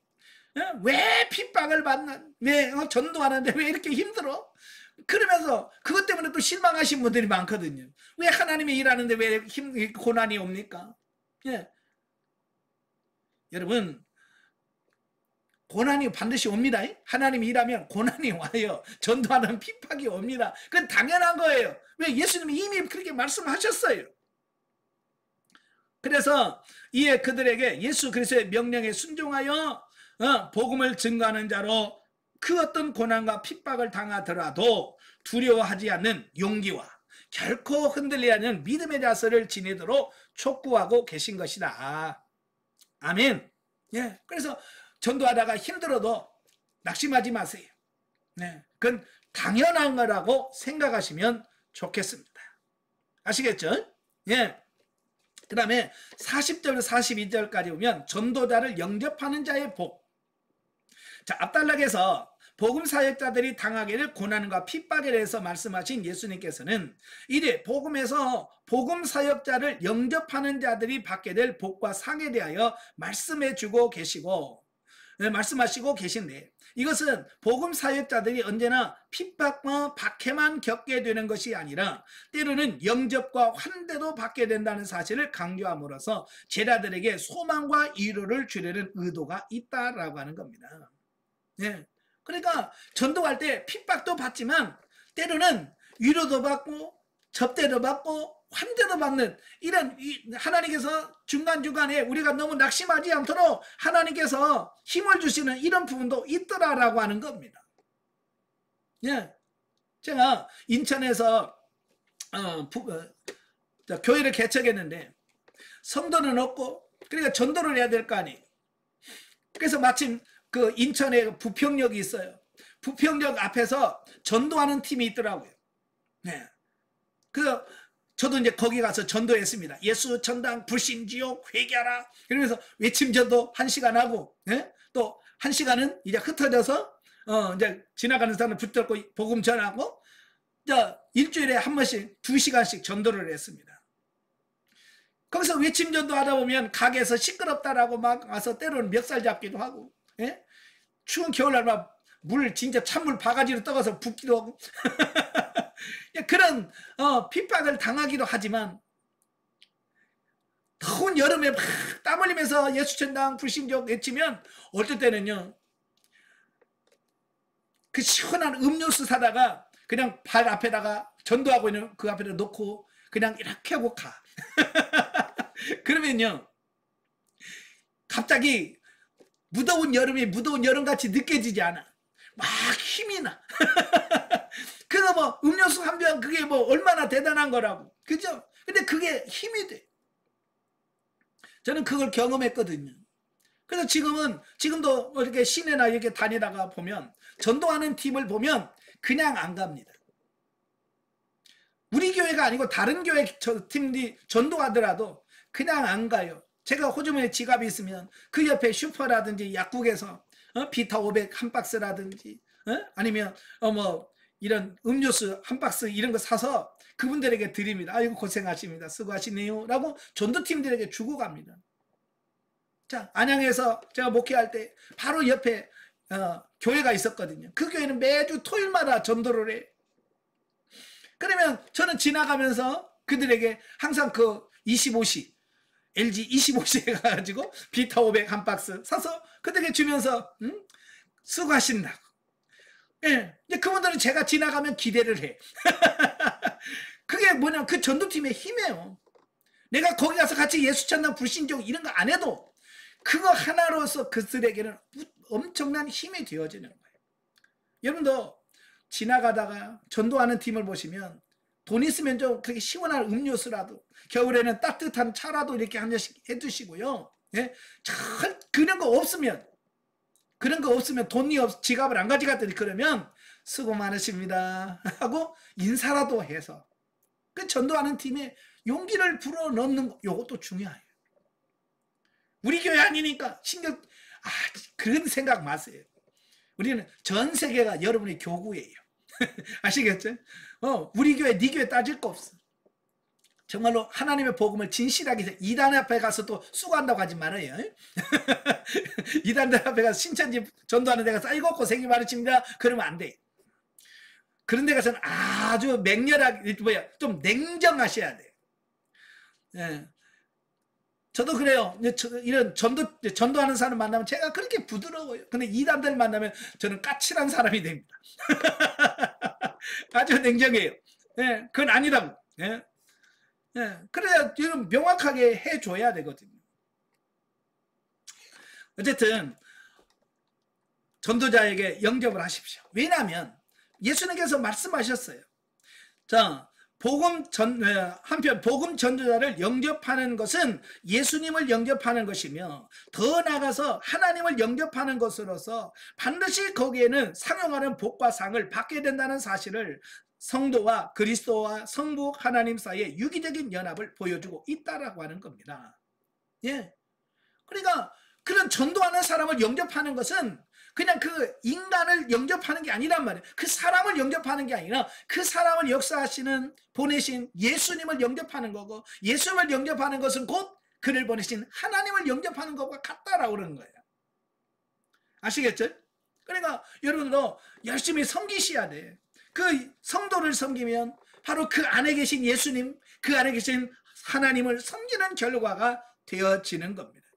왜 핍박을 받나? 왜 전도하는데 왜 이렇게 힘들어? 그러면서 그것 때문에 또 실망하신 분들이 많거든요. 왜 하나님이 일하는데 왜 고난이 옵니까? 예. 여러분 고난이 반드시 옵니다. 하나님이 일하면 고난이 와요. 전도하는 핍박이 옵니다. 그건 당연한 거예요. 왜? 예수님이 이미 그렇게 말씀하셨어요. 그래서 이에 그들에게 예수 그리스도의 명령에 순종하여 복음을 증거하는 자로 그 어떤 고난과 핍박을 당하더라도 두려워하지 않는 용기와 결코 흔들리지 않는 믿음의 자세를 지니도록 촉구하고 계신 것이다. 아멘. 예, 그래서 전도하다가 힘들어도 낙심하지 마세요. 네, 그건 당연한 거라고 생각하시면 좋겠습니다. 아시겠죠? 예. 그 다음에 40절 42절까지 보면 전도자를 영접하는 자의 복. 자, 앞단락에서 복음 사역자들이 당하게 될 고난과 핍박에 대해서 말씀하신 예수님께서는 이래 복음에서 복음 사역자를 영접하는 자들이 받게 될 복과 상에 대하여 말씀하시고 계신데, 이것은 복음 사역자들이 언제나 핍박과 박해만 겪게 되는 것이 아니라 때로는 영접과 환대도 받게 된다는 사실을 강조함으로써 제자들에게 소망과 위로를 주려는 의도가 있다라고 하는 겁니다. 네. 그러니까 전도할 때 핍박도 받지만 때로는 위로도 받고 접대도 받고 환대도 받는, 이런 하나님께서 중간중간에 우리가 너무 낙심하지 않도록 하나님께서 힘을 주시는 이런 부분도 있더라라고 하는 겁니다. 예. 제가 인천에서 교회를 개척했는데 성도는 없고, 그러니까 전도를 해야 될 거 아니에요. 그래서 마침 그 인천에 부평역이 있어요. 부평역 앞에서 전도하는 팀이 있더라고요. 네. 그래서 저도 이제 거기 가서 전도했습니다. 예수 전당 불신지옥 회개하라. 그러면서 외침 전도 1시간 하고, 예? 또 1시간은 이제 흩어져서 이제 지나가는 사람을 붙들고 복음 전하고, 일주일에 한 번씩 2시간씩 전도를 했습니다. 거기서 외침 전도 하다 보면 가게에서 시끄럽다라고 막 와서 때로는 멱살 잡기도 하고, 예? 추운 겨울날 막 물 진짜 찬물 바가지로 떠가서 붓기도 하고 그런 핍박을 당하기도 하지만, 더운 여름에 막 땀 흘리면서 예수전당 불신족 외치면 어떨 때는요, 그 시원한 음료수 사다가 그냥 발 앞에다가 전도하고 있는 그 앞에다 놓고 그냥 이렇게 하고 가. 그러면요 갑자기 무더운 여름이 무더운 여름같이 느껴지지 않아. 막 힘이 나. 그래서 뭐 음료수 한 병 그게 뭐 얼마나 대단한 거라고, 그죠? 근데 그게 힘이 돼. 저는 그걸 경험했거든요. 그래서 지금도 뭐 이렇게 시내나 이렇게 다니다가 보면 전도하는 팀을 보면 그냥 안 갑니다. 우리 교회가 아니고 다른 교회 팀이 전도하더라도 그냥 안 가요. 제가 호주머니에 지갑이 있으면 그 옆에 슈퍼라든지 약국에서 비타 500 한 박스라든지 아니면 뭐 이런 음료수 한 박스 이런 거 사서 그분들에게 드립니다. 아이고 고생하십니다. 수고하시네요 라고 전도팀들에게 주고 갑니다. 자, 안양에서 제가 목회할 때 바로 옆에 교회가 있었거든요. 그 교회는 매주 토요일마다 전도를 해. 그러면 저는 지나가면서 그들에게 항상 그 25시 LG 25시에 가가지고 비타 500 한 박스 사서 그들에게 주면서 수고하신다고. 예, 그분들은 제가 지나가면 기대를 해. 그게 뭐냐면 그 전도팀의 힘이에요. 내가 거기 가서 같이 예수 찾는 불신종 이런 거 안 해도 그거 하나로서 그들에게는 엄청난 힘이 되어지는 거예요. 여러분도 지나가다가 전도하는 팀을 보시면 돈 있으면 좀 그렇게 시원한 음료수라도, 겨울에는 따뜻한 차라도 이렇게 한 잔씩 해주시고요. 예? 그런 거 없으면 돈이 지갑을 안 가져갔더니 그러면 수고 많으십니다 하고 인사라도 해서 그 전도하는 팀에 용기를 불어넣는 거, 이것도 중요해요. 우리 교회 아니니까 그런 생각 마세요. 우리는 전 세계가 여러분의 교구예요. 아시겠죠? 우리 교회, 네 교회 따질 거 없어. 정말로 하나님의 복음을 진실하게 해서 이단 앞에 가서 또 수고한다고 하지 말아요. 이단들 앞에 가서 신천지 전도하는 데 가서 아이고 고생이 많으십니다 그러면 안 돼. 그런 데 가서는 아주 맹렬하게 좀 냉정하셔야 돼. 예. 저도 그래요. 이런 전도하는 사람 만나면 제가 그렇게 부드러워요. 근데 이단들 만나면 저는 까칠한 사람이 됩니다. 아주 냉정해요. 예, 그건 아니라고. 예. 예, 그래야 지금 명확하게 해줘야 되거든요. 어쨌든 전도자에게 영접을 하십시오. 왜냐하면 예수님께서 말씀하셨어요. 자, 한편 복음 전도자를 영접하는 것은 예수님을 영접하는 것이며 더 나아가서 하나님을 영접하는 것으로서 반드시 거기에는 상용하는 복과 상을 받게 된다는 사실을 성도와 그리스도와 성부 하나님 사이의 유기적인 연합을 보여주고 있다라고 하는 겁니다. 예. 그러니까 그런 전도하는 사람을 영접하는 것은 그냥 그 인간을 영접하는 게 아니란 말이에요. 그 사람을 영접하는 게 아니라 그 사람을 역사하시는 보내신 예수님을 영접하는 거고, 예수님을 영접하는 것은 곧 그를 보내신 하나님을 영접하는 것과 같다라고 그러는 거예요. 아시겠죠? 그러니까 여러분도 열심히 섬기셔야 돼. 그 성도를 섬기면 바로 그 안에 계신 예수님, 그 안에 계신 하나님을 섬기는 결과가 되어지는 겁니다.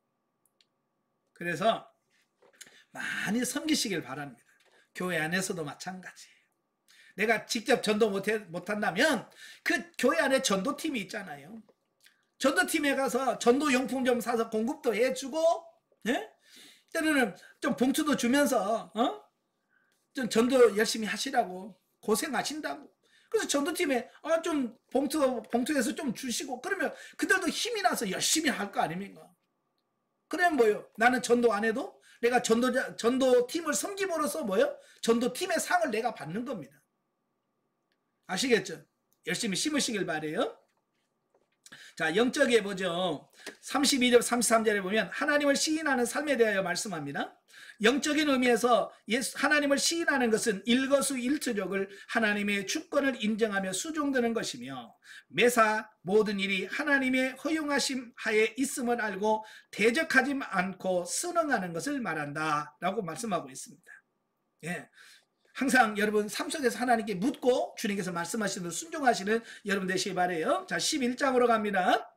그래서 많이 섬기시길 바랍니다. 교회 안에서도 마찬가지예요. 내가 직접 전도 못한다면 그 교회 안에 전도팀이 있잖아요. 전도팀에 가서 전도용품 좀 사서 공급도 해주고, 예? 때로는 좀 봉투도 주면서 좀 전도 열심히 하시라고, 고생하신다고. 그래서 전도팀에 좀 봉투에서 좀 주시고, 그러면 그들도 힘이 나서 열심히 할 거 아닙니까? 그러면 뭐요? 나는 전도 안 해도 내가 전도팀을 섬김으로써 뭐요? 전도팀의 상을 내가 받는 겁니다. 아시겠죠? 열심히 심으시길 바래요. 자, 영적에 보죠. 32절 33절에 보면 하나님을 시인하는 삶에 대하여 말씀합니다. 영적인 의미에서 하나님을 시인하는 것은 일거수일투족을 하나님의 주권을 인정하며 수종드는 것이며, 매사 모든 일이 하나님의 허용하심 하에 있음을 알고 대적하지 않고 순응하는 것을 말한다 라고 말씀하고 있습니다. 예. 항상 여러분 삶 속에서 하나님께 묻고 주님께서 말씀하시는 대로 순종하시는 여러분 되시기 바래요. 자, 11장으로 갑니다.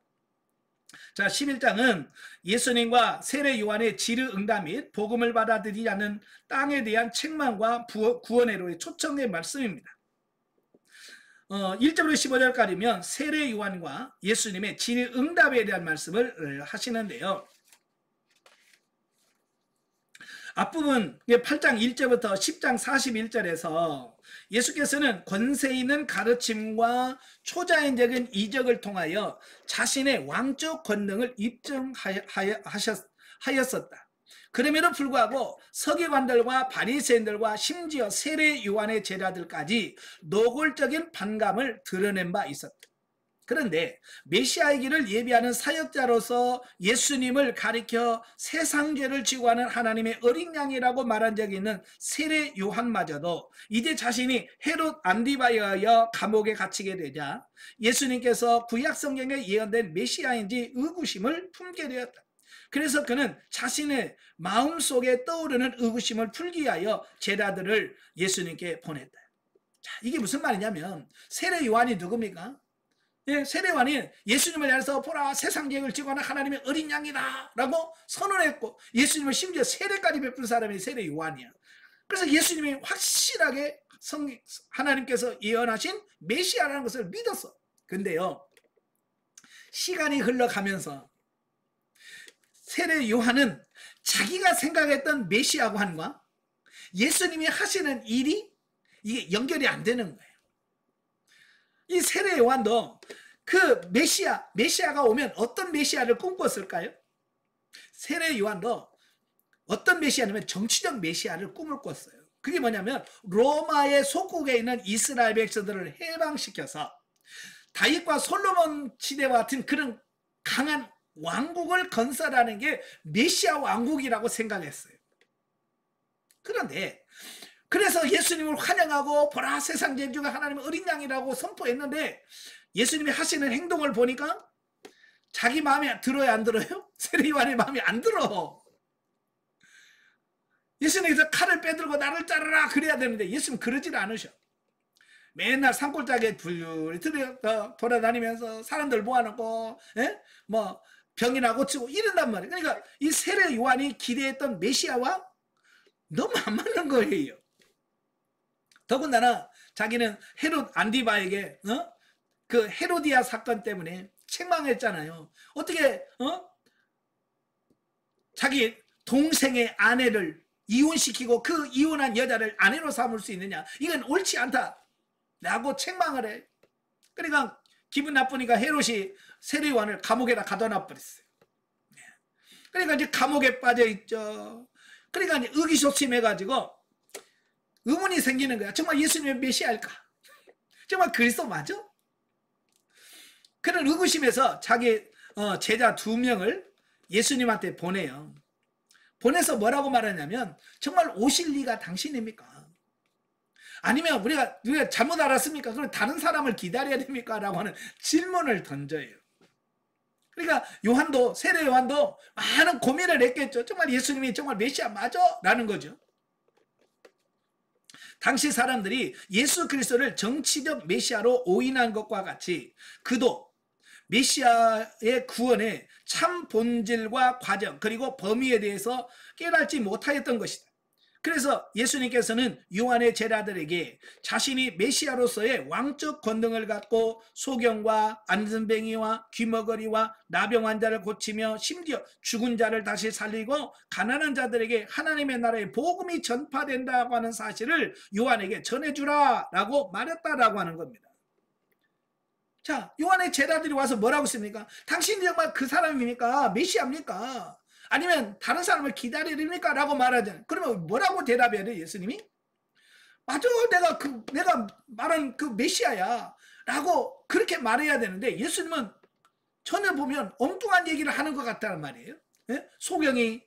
자, 11장은 예수님과 세례 요한의 질의응답 및 복음을 받아들이지 않는 땅에 대한 책망과 구원회로의 초청의 말씀입니다. 1절부터 15절까지면 세례 요한과 예수님의 질의응답에 대한 말씀을 하시는데요. 앞부분 8장 1절부터 10장 41절에서 예수께서는 권세 있는 가르침과 초자연적인 이적을 통하여 자신의 왕적 권능을 입증하였었다. 그럼에도 불구하고 서기관들과 바리새인들과 심지어 세례 요한의 제자들까지 노골적인 반감을 드러낸 바 있었다. 그런데 메시아이기를 예비하는 사역자로서 예수님을 가리켜 세상 죄를 지고 하는 하나님의 어린 양이라고 말한 적이 있는 세례 요한마저도 이제 자신이 헤롯 안디바에 의하여 감옥에 갇히게 되자 예수님께서 구약 성경에 예언된 메시아인지 의구심을 품게 되었다. 그래서 그는 자신의 마음속에 떠오르는 의구심을 풀기 위하여 제자들을 예수님께 보냈다. 자, 이게 무슨 말이냐면 세례 요한이 누굽니까? 예, 세례요한이 예수님을 향해서 보라 세상 죄를 지고 하는 하나님의 어린 양이다 라고 선언했고, 예수님을 심지어 세례까지 베푼 사람이 세례요한이야. 그래서 예수님이 확실하게 하나님께서 예언하신 메시아라는 것을 믿었어. 근데요, 시간이 흘러가면서 세례요한은 자기가 생각했던 메시아관과 예수님이 하시는 일이 이게 연결이 안 되는 거예요. 이 세례 요한도 그 메시아가 오면 어떤 메시아를 꿈꿨을까요? 세례 요한도 어떤 메시아냐면 정치적 메시아를 꿈을 꿨어요. 그게 뭐냐면 로마의 속국에 있는 이스라엘 백성들을 해방시켜서 다윗과 솔로몬 시대와 같은 그런 강한 왕국을 건설하는 게 메시아 왕국이라고 생각했어요. 그런데 그래서 예수님을 환영하고 보라 세상 죄 중에 하나님의 어린 양이라고 선포했는데 예수님이 하시는 행동을 보니까 자기 마음에 들어요, 안 들어요? 세례 요한의 마음에 안 들어. 예수님께서 칼을 빼들고 나를 자르라 그래야 되는데 예수님 그러질 않으셔. 맨날 산골짜기에 불륜이 돌아다니면서 사람들 모아놓고 뭐 병이나 고치고 이런단 말이에요. 그러니까 이 세례 요한이 기대했던 메시아와 너무 안 맞는 거예요. 더군다나 자기는 헤롯 안디바에게 그 헤로디아 사건 때문에 책망했잖아요. 어떻게 자기 동생의 아내를 이혼시키고 그 이혼한 여자를 아내로 삼을 수 있느냐, 이건 옳지 않다 라고 책망을 해. 그러니까 기분 나쁘니까 헤롯이 세례 요한을 감옥에다 가둬놔 버렸어요. 그러니까 이제 감옥에 빠져 있죠. 그러니까 이제 의기소침해가지고 의문이 생기는 거야. 정말 예수님의 메시아일까? 정말 그리스도 맞아? 그런 의구심에서 자기 제자 2명을 예수님한테 보내요. 보내서 뭐라고 말하냐면 정말 오실 리가 당신입니까? 아니면 우리가 잘못 알았습니까? 그럼 다른 사람을 기다려야 됩니까? 라고 하는 질문을 던져요. 그러니까 세례 요한도 많은 고민을 했겠죠. 정말 예수님이 정말 메시아 맞아? 라는 거죠. 당시 사람들이 예수 그리스도를 정치적 메시아로 오인한 것과 같이 그도 메시아의 구원의 참 본질과 과정 그리고 범위에 대해서 깨닫지 못하였던 것이다. 그래서 예수님께서는 요한의 제자들에게 자신이 메시아로서의 왕적 권능을 갖고 소경과 안전뱅이와 귀머거리와 나병 환자를 고치며 심지어 죽은 자를 다시 살리고 가난한 자들에게 하나님의 나라의 복음이 전파된다고 하는 사실을 요한에게 전해주라 라고 말했다라고 하는 겁니다. 자, 요한의 제자들이 와서 뭐라고 했습니까? 당신이 정말 그 사람입니까? 메시아입니까? 아니면 다른 사람을 기다리십니까? 라고 말하잖아요. 그러면 뭐라고 대답해야 돼요, 예수님이? 맞아, 내가 말한 그 메시아야. 라고 그렇게 말해야 되는데, 예수님은 전혀 보면 엉뚱한 얘기를 하는 것 같다는 말이에요. 예? 소경이,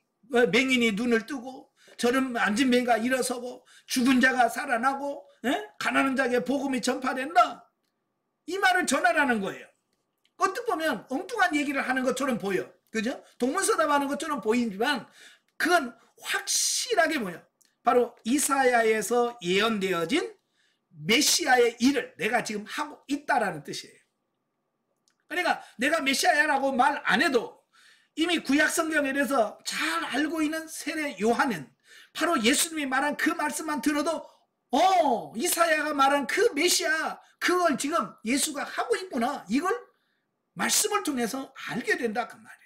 맹인이 눈을 뜨고, 저는 앉은 맹이가 일어서고, 죽은 자가 살아나고, 예? 가난한 자에게 복음이 전파된다. 이 말을 전하라는 거예요. 어떻게 보면 엉뚱한 얘기를 하는 것처럼 보여. 그죠? 동문서답하는 것처럼 보이지만 그건 확실하게 뭐야? 바로 이사야에서 예언되어진 메시아의 일을 내가 지금 하고 있다라는 뜻이에요. 그러니까 내가 메시아야라고 말 안 해도 이미 구약 성경에 대해서 잘 알고 있는 세례 요한은 바로 예수님이 말한 그 말씀만 들어도 이사야가 말한 그 메시아 그걸 지금 예수가 하고 있구나. 이걸 말씀을 통해서 알게 된다 그 말이에요.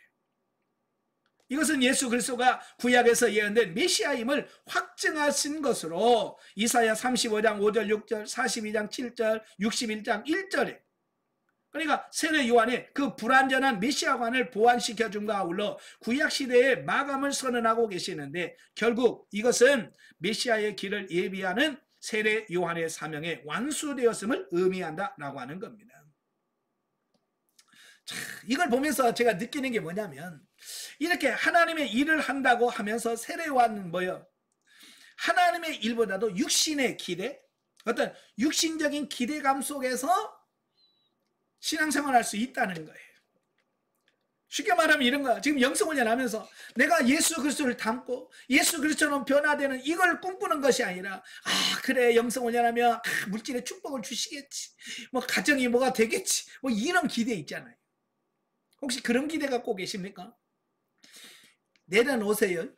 이것은 예수 그리스도가 구약에서 예언된 메시아임을 확증하신 것으로 이사야 35장 5절 6절 42장 7절 61장 1절에 그러니까 세례 요한의 그 불완전한 메시아관을 보완시켜준과 아울러 구약시대의 마감을 선언하고 계시는데 결국 이것은 메시아의 길을 예비하는 세례 요한의 사명의 완수되었음을 의미한다라고 하는 겁니다. 자, 이걸 보면서 제가 느끼는 게 뭐냐면 이렇게 하나님의 일을 한다고 하면서 세례 요한은 뭐예요? 하나님의 일보다도 육신의 기대, 어떤 육신적인 기대감 속에서 신앙생활할 수 있다는 거예요. 쉽게 말하면 이런 거야. 지금 영성훈련 하면서 내가 예수 그리스도를 닮고 예수 그리스도처럼 변화되는 이걸 꿈꾸는 것이 아니라 그래 영성훈련 하면 물질의 축복을 주시겠지. 뭐 가정이 뭐가 되겠지. 뭐 이런 기대 있잖아요. 혹시 그런 기대 갖고 계십니까? 내려놓으세요.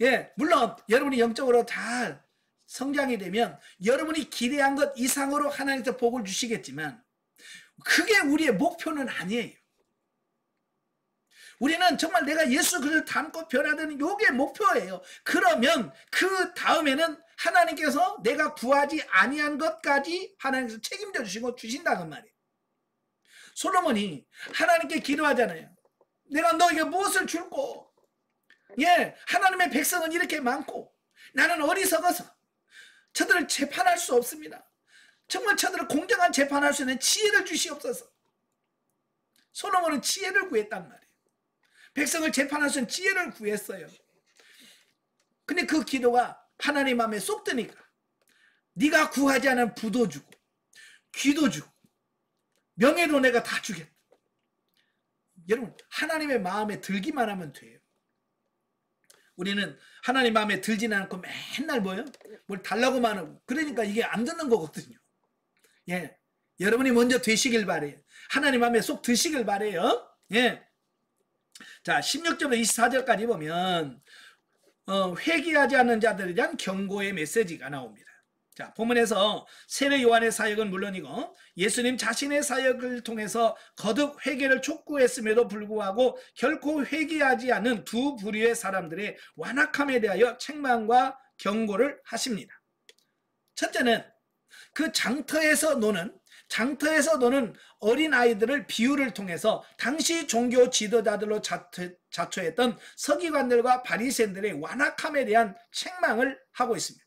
예, 물론 여러분이 영적으로 잘 성장이 되면 여러분이 기대한 것 이상으로 하나님께서 복을 주시겠지만 그게 우리의 목표는 아니에요. 우리는 정말 내가 예수 그리스도를 닮고 변화되는 이게 목표예요. 그러면 그 다음에는 하나님께서 내가 구하지 아니한 것까지 하나님께서 책임져 주시고 주신다는 말이에요. 솔로몬이 하나님께 기도하잖아요. 내가 너에게 무엇을 줄고 하나님의 백성은 이렇게 많고 나는 어리석어서 저들을 재판할 수 없습니다. 정말 저들을 공정한 재판할 수 있는 지혜를 주시옵소서. 솔로몬은 지혜를 구했단 말이에요. 백성을 재판할 수 있는 지혜를 구했어요. 근데 그 기도가 하나님 마음에 쏙 드니까 네가 구하지 않은 부도 주고 귀도 주고 명예도 내가 다 주겠다. 여러분 하나님의 마음에 들기만 하면 돼요. 우리는 하나님 마음에 들지는 않고 맨날 뭘 달라고만 하고 그러니까 이게 안 듣는 거거든요. 여러분이 먼저 되시길 바래요. 하나님 마음에 쏙 드시길 바래요. 자 16절부터 24절까지 보면 회개하지 않는 자들에 대한 경고의 메시지가 나옵니다. 자 본문에서 세례 요한의 사역은 물론이고 예수님 자신의 사역을 통해서 거듭 회개를 촉구했음에도 불구하고 결코 회개하지 않는 두 부류의 사람들의 완악함에 대하여 책망과 경고를 하십니다. 첫째는 그 장터에서 노는 어린아이들을 비유를 통해서 당시 종교 지도자들로 자초했던 서기관들과 바리새인들의 완악함에 대한 책망을 하고 있습니다.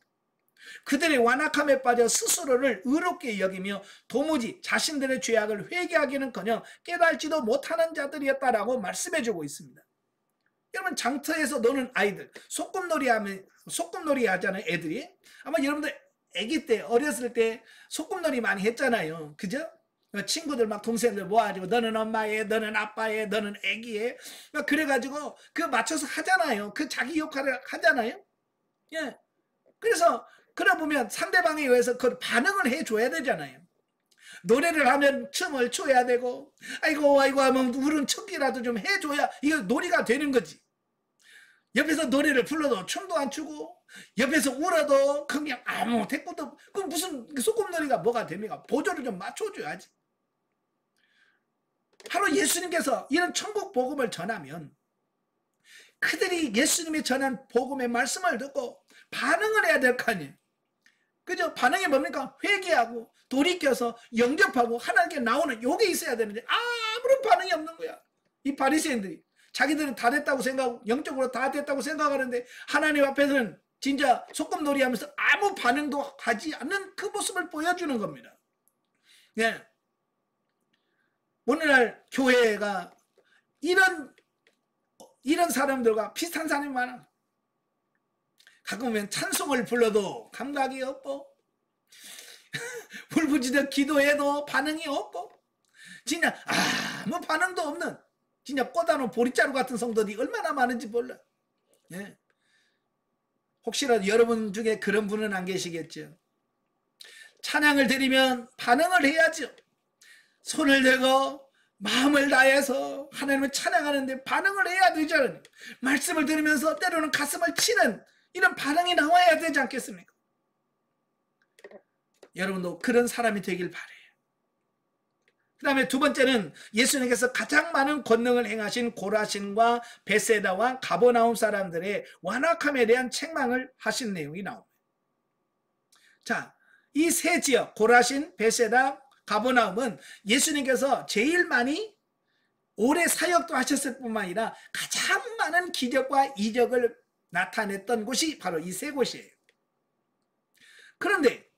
그들의 완악함에 빠져 스스로를 의롭게 여기며 도무지 자신들의 죄악을 회개하기는커녕 깨달지도 못하는 자들이었다라고 말씀해주고 있습니다. 여러분 장터에서 노는 아이들 소꿉놀이 하잖아요. 애들이 아마 여러분들 아기 때 어렸을 때 소꿉놀이 많이 했잖아요. 그죠? 친구들 막 동생들 모아가지고 너는 엄마의, 너는 아빠의, 너는 애기의 그래가지고 그 맞춰서 하잖아요. 그 자기 역할을 하잖아요. 예. 그래서 그러다 보면 상대방에 의해서 그 반응을 해줘야 되잖아요. 노래를 하면 춤을 춰야 되고 아이고 하면 울은 척이라도 좀 해줘야 이거 놀이가 되는 거지. 옆에서 노래를 불러도 춤도 안 추고 옆에서 울어도 그냥 아무 대꾸도 그 무슨 소꿉놀이가 뭐가 됩니까? 보조를 좀 맞춰줘야지. 바로 예수님께서 이런 천국 복음을 전하면 그들이 예수님이 전한 복음의 말씀을 듣고 반응을 해야 될 거 아니에요. 그죠? 반응이 뭡니까? 회개하고 돌이켜서 영접하고 하나님께 나오는 요게 있어야 되는데 아무런 반응이 없는 거야. 이 바리새인들이 자기들은 다 됐다고 생각하고 영적으로 다 됐다고 생각하는데 하나님 앞에서는 진짜 소꿉놀이 하면서 아무 반응도 하지 않는 그 모습을 보여주는 겁니다. 예. 오늘날 교회가 이런 사람들과 비슷한 사람이 많아. 가끔 보면 찬송을 불러도 감각이 없고 울부짖어 기도해도 반응이 없고 진짜 아무 반응도 없는 진짜 꽂아놓은 보리자루 같은 성도들이 얼마나 많은지 몰라. 예. 혹시라도 여러분 중에 그런 분은 안 계시겠죠. 찬양을 드리면 반응을 해야죠. 손을 들고 마음을 다해서 하나님을 찬양하는데 반응을 해야 되잖아요. 말씀을 들으면서 때로는 가슴을 치는 이런 반응이 나와야 되지 않겠습니까? 여러분도 그런 사람이 되길 바래요. 그 다음에 두 번째는 예수님께서 가장 많은 권능을 행하신 고라신과 베세다와 가버나움 사람들의 완악함에 대한 책망을 하신 내용이 나옵니다. 자, 이 세 지역 고라신, 베세다, 가버나움은 예수님께서 제일 많이 오래 사역도 하셨을 뿐만 아니라 가장 많은 기적과 이적을 나타냈던 곳이 바로 이 세 곳이에요. 그런데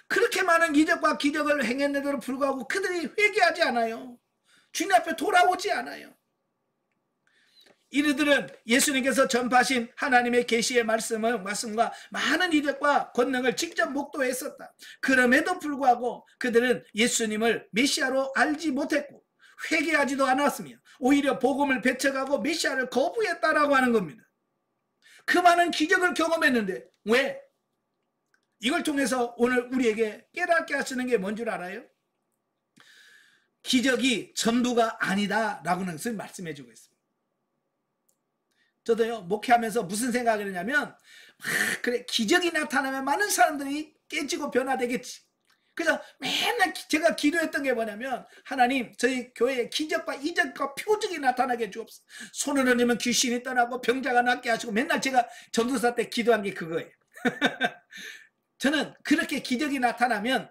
그렇게 많은 기적과 기적을 행했는데도 불구하고 그들이 회개하지 않아요. 주님 앞에 돌아오지 않아요. 이들은 예수님께서 전파하신 하나님의 계시의 말씀과 많은 이적과 권능을 직접 목도했었다. 그럼에도 불구하고 그들은 예수님을 메시아로 알지 못했고 회개하지도 않았으며 오히려 복음을 배척하고 메시아를 거부했다라고 하는 겁니다. 그 많은 기적을 경험했는데 왜? 이걸 통해서 오늘 우리에게 깨닫게 하시는 게 뭔 줄 알아요? 기적이 전부가 아니다라고는 것을 말씀해 주고 있습니다. 저도요 목회하면서 무슨 생각을 했냐면 그래 기적이 나타나면 많은 사람들이 깨지고 변화되겠지. 그래서 맨날 제가 기도했던 게 뭐냐면 하나님 저희 교회에 기적과 이적과 표적이 나타나게 주옵소서. 손을 얹으면 귀신이 떠나고 병자가 낫게 하시고 맨날 제가 전도사 때 기도한 게 그거예요. 저는 그렇게 기적이 나타나면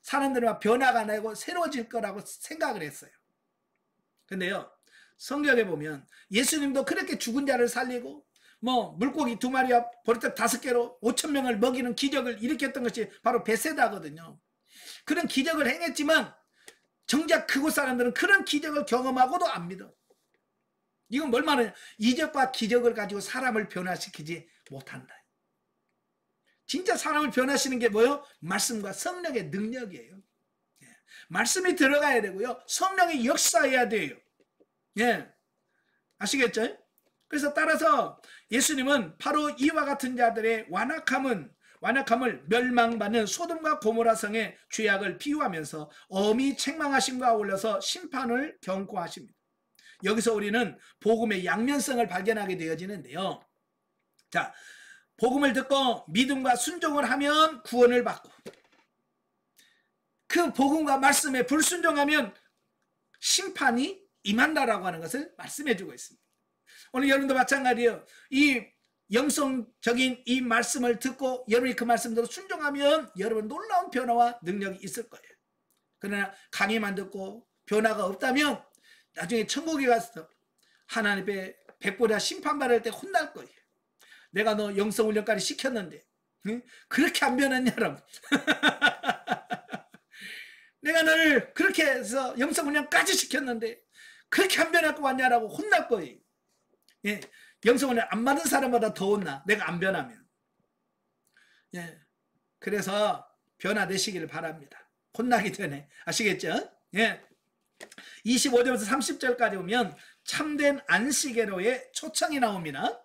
사람들은 변화가 나고 새로워질 거라고 생각을 했어요. 근데요 성경에 보면 예수님도 그렇게 죽은 자를 살리고 뭐 물고기 2마리와 보리떡 5개로 5,000명을 먹이는 기적을 일으켰던 것이 바로 베세다거든요. 그런 기적을 행했지만 정작 그곳 사람들은 그런 기적을 경험하고도 안 믿어. 이건 뭘 말하냐? 이적과 기적을 가지고 사람을 변화시키지 못한다. 진짜 사람을 변화시키는 게 뭐예요? 말씀과 성령의 능력이에요. 말씀이 들어가야 되고요. 성령이 역사해야 돼요. 예, 아시겠죠? 그래서 따라서 예수님은 바로 이와 같은 자들의 완악함을 멸망받는 소돔과 고모라 성의 죄악을 비유하면서 엄히 책망하심과 어울려서 심판을 경고하십니다. 여기서 우리는 복음의 양면성을 발견하게 되어지는데요. 자, 복음을 듣고 믿음과 순종을 하면 구원을 받고 그 복음과 말씀에 불순종하면 심판이 임한다라고 하는 것을 말씀해 주고 있습니다. 오늘 여러분도 마찬가지예요. 이 영성적인 이 말씀을 듣고 여러분이 그 말씀대로 순종하면 여러분 놀라운 변화와 능력이 있을 거예요. 그러나 강의만 듣고 변화가 없다면 나중에 천국에 가서 하나님의 백보자 심판받을 때 혼날 거예요. 내가 너 영성훈련까지 시켰는데 응? 그렇게 안 변했냐라고. 내가 너를 그렇게 해서 영성훈련까지 시켰는데 그렇게 안 변하고 왔냐라고 혼날 거예요. 예. 영성을 안 받은 사람보다 더 혼나. 내가 안 변하면. 예. 그래서 변화되시기를 바랍니다. 혼나기 전에. 아시겠죠? 예. 25절부터 30절까지 보면 참된 안식회로의 초청이 나옵니다.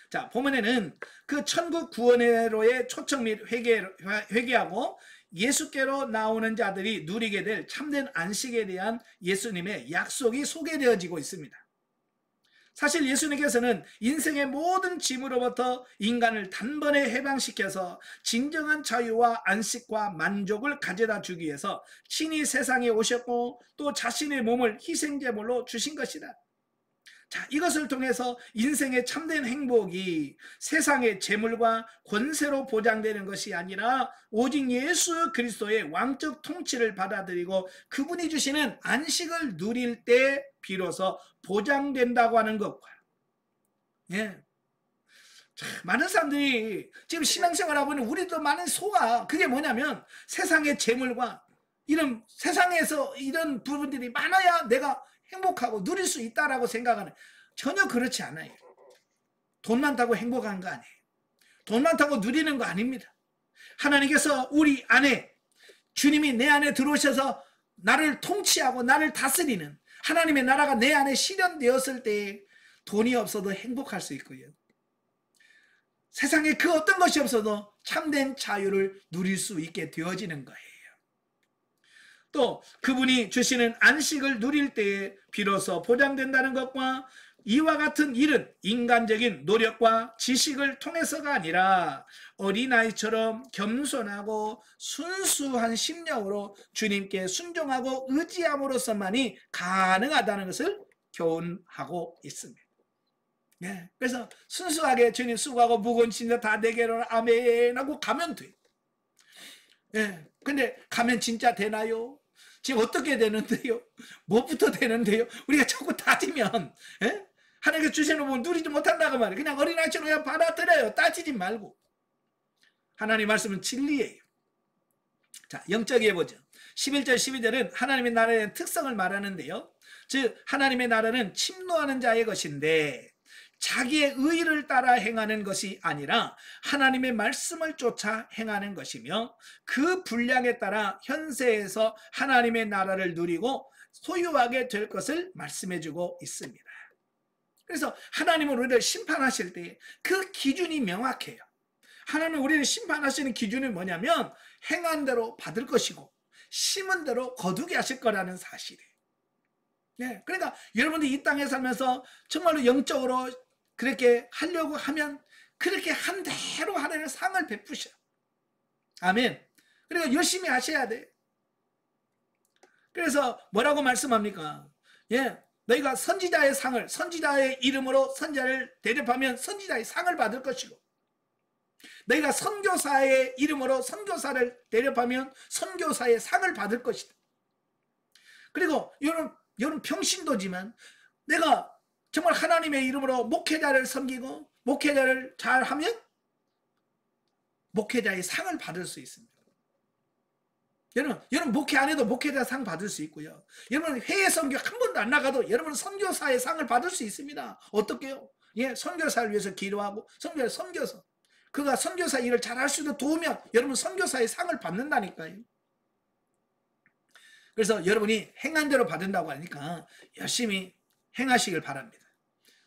자, 보면에는 그 천국 구원회로의 초청 및 회개하고 예수께로 나오는 자들이 누리게 될 참된 안식에 대한 예수님의 약속이 소개되어지고 있습니다. 사실 예수님께서는 인생의 모든 짐으로부터 인간을 단번에 해방시켜서 진정한 자유와 안식과 만족을 가져다 주기 위해서 친히 세상에 오셨고 또 자신의 몸을 희생제물로 주신 것이다. 자, 이것을 통해서 인생의 참된 행복이 세상의 재물과 권세로 보장되는 것이 아니라 오직 예수 그리스도의 왕적 통치를 받아들이고 그분이 주시는 안식을 누릴 때 비로소 보장된다고 하는 것과, 예. 자, 많은 사람들이 지금 신앙생활하고 있는 우리도 많은 소가 그게 뭐냐면 세상의 재물과 이런 세상에서 이런 부분들이 많아야 내가 행복하고 누릴 수 있다라고 생각하는, 전혀 그렇지 않아요. 돈 많다고 행복한 거 아니에요. 돈 많다고 누리는 거 아닙니다. 하나님께서 우리 안에, 주님이 내 안에 들어오셔서 나를 통치하고 나를 다스리는 하나님의 나라가 내 안에 실현되었을 때 돈이 없어도 행복할 수 있고요. 세상에 그 어떤 것이 없어도 참된 자유를 누릴 수 있게 되어지는 거예요. 또 그분이 주시는 안식을 누릴 때에 비로소 보장된다는 것과 이와 같은 일은 인간적인 노력과 지식을 통해서가 아니라 어린아이처럼 겸손하고 순수한 심령으로 주님께 순종하고 의지함으로써만이 가능하다는 것을 교훈하고 있습니다. 예, 그래서 순수하게 주님 수고하고 무거운 짐 다 내게로 아멘 하고 가면 돼. 예, 근데 가면 진짜 되나요? 지금 어떻게 되는데요? 뭐부터 되는데요? 우리가 자꾸 따지면, 예? 하나님께 주시는 부분 누리지 못한다고 말이에요. 그냥 어린아이처럼 그냥 받아들여요. 따지지 말고. 하나님 말씀은 진리예요. 자, 영적이 해보죠. 11절 12절은 하나님의 나라에 대한 특성을 말하는데요. 즉 하나님의 나라는 침노하는 자의 것인데 자기의 의를 따라 행하는 것이 아니라 하나님의 말씀을 쫓아 행하는 것이며 그 분량에 따라 현세에서 하나님의 나라를 누리고 소유하게 될 것을 말씀해주고 있습니다. 그래서 하나님은 우리를 심판하실 때 그 기준이 명확해요. 하나님은 우리를 심판하시는 기준이 뭐냐면 행한 대로 받을 것이고 심은 대로 거두게 하실 거라는 사실이에요. 네, 그러니까 여러분들이 이 땅에 살면서 정말로 영적으로 그렇게 하려고 하면 그렇게 한 대로 하나님은 상을 베푸셔. 아멘. 그러니까 열심히 하셔야 돼. 그래서 뭐라고 말씀합니까? 예, 너희가 선지자의 상을, 선지자의 이름으로 선지자를 대접하면 선지자의 상을 받을 것이고 너희가 선교사의 이름으로 선교사를 대접하면 선교사의 상을 받을 것이다. 그리고 여러분 평신도지만 내가 정말 하나님의 이름으로 목회자를 섬기고 목회자를 잘하면 목회자의 상을 받을 수 있습니다. 여러분 목회 안 해도 목회자 상 받을 수 있고요. 여러분 해외 선교 한 번도 안 나가도 여러분 선교사의 상을 받을 수 있습니다. 어떻게요? 예, 선교사를 위해서 기도하고 선교사를 섬겨서 그가 선교사 일을 잘할 수 있도록 도우면 여러분 선교사의 상을 받는다니까요. 그래서 여러분이 행한 대로 받는다고 하니까 열심히 행하시길 바랍니다.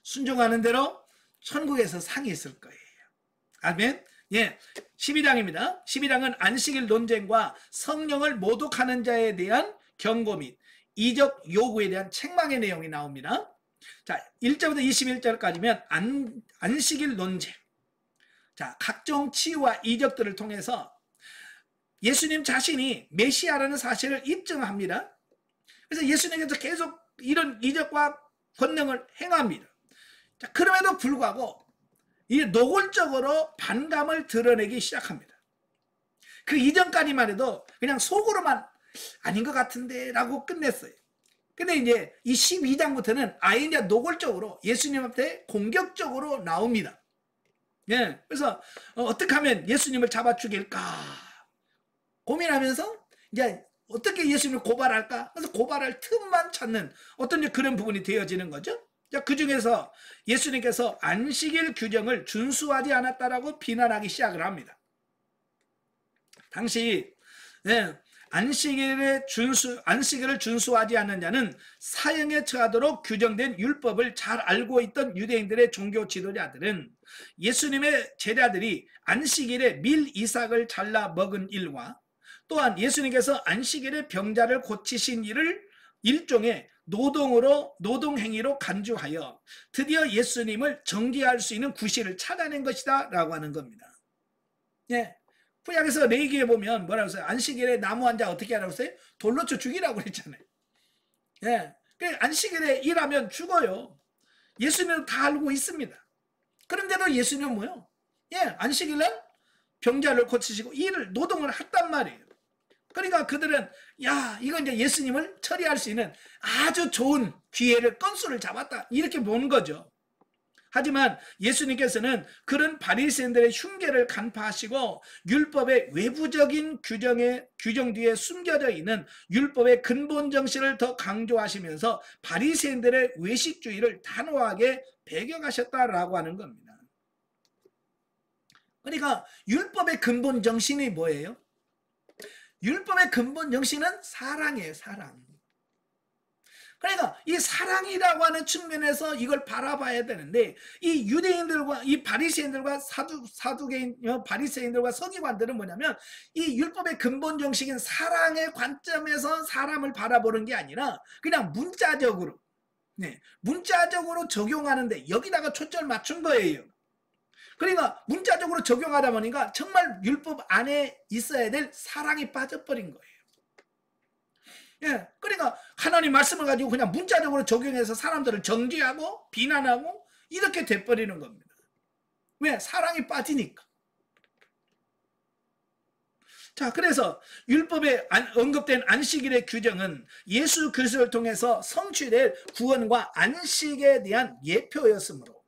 순종하는 대로 천국에서 상이 있을 거예요. 아멘. 예, 12장입니다. 12장은 안식일 논쟁과 성령을 모독하는 자에 대한 경고 및 이적 요구에 대한 책망의 내용이 나옵니다. 자, 1절부터 21절까지면 안식일 논쟁. 자, 각종 치유와 이적들을 통해서 예수님 자신이 메시아라는 사실을 입증합니다. 그래서 예수님께서 계속 이런 이적과 권능을 행합니다. 자, 그럼에도 불구하고 이 노골적으로 반감을 드러내기 시작합니다. 그 이전까지만 해도 그냥 속으로만 아닌 것 같은데 라고 끝냈어요. 근데 이제 이 12장부터는 아예 이제 노골적으로 예수님한테 공격적으로 나옵니다. 예, 그래서 어떻게 하면 예수님을 잡아 죽일까 고민하면서 이제 어떻게 예수님을 고발할까? 그래서 고발할 틈만 찾는 어떤 그런 부분이 되어지는 거죠. 자, 그 중에서 예수님께서 안식일 규정을 준수하지 않았다라고 비난하기 시작을 합니다. 당시 안식일을 준수하지 않는 자는 사형에 처하도록 규정된 율법을 잘 알고 있던 유대인들의 종교 지도자들은 예수님의 제자들이 안식일에 밀 이삭을 잘라 먹은 일과 또한 예수님께서 안식일에 병자를 고치신 일을 일종의 노동행위로 간주하여 드디어 예수님을 정죄할 수 있는 구실을 찾아낸 것이다 라고 하는 겁니다. 예. 구약에서 레위기에 보면 뭐라고 했어요? 안식일에 나무 한 자 어떻게 하라고 했어요? 돌로 쳐 죽이라고 했잖아요. 예. 안식일에 일하면 죽어요. 예수님은 다 알고 있습니다. 그런데도 예수님은 뭐요? 예, 안식일날 병자를 고치시고 노동을 했단 말이에요. 그러니까 그들은 이건 이제 예수님을 처리할 수 있는 아주 좋은 기회를 건수를 잡았다 이렇게 보는 거죠. 하지만 예수님께서는 그런 바리새인들의 흉계를 간파하시고 율법의 외부적인 규정 뒤에 숨겨져 있는 율법의 근본 정신을 더 강조하시면서 바리새인들의 외식주의를 단호하게 배격하셨다라고 하는 겁니다. 그러니까 율법의 근본 정신이 뭐예요? 율법의 근본 정신은 사랑이에요. 사랑. 그러니까 이 사랑이라고 하는 측면에서 이걸 바라봐야 되는데 이 유대인들과 이 바리새인들과 바리새인들과 서기관들은 뭐냐면 이 율법의 근본 정신인 사랑의 관점에서 사람을 바라보는 게 아니라 그냥 문자적으로 적용하는데 여기다가 초점을 맞춘 거예요. 그러니까 문자적으로 적용하다 보니까 정말 율법 안에 있어야 될 사랑이 빠져버린 거예요. 예, 그러니까 하나님 말씀을 가지고 그냥 문자적으로 적용해서 사람들을 정죄하고 비난하고 이렇게 돼버리는 겁니다. 왜? 사랑이 빠지니까. 자, 그래서 율법에 언급된 안식일의 규정은 예수 그리스도를 통해서 성취될 구원과 안식에 대한 예표였으므로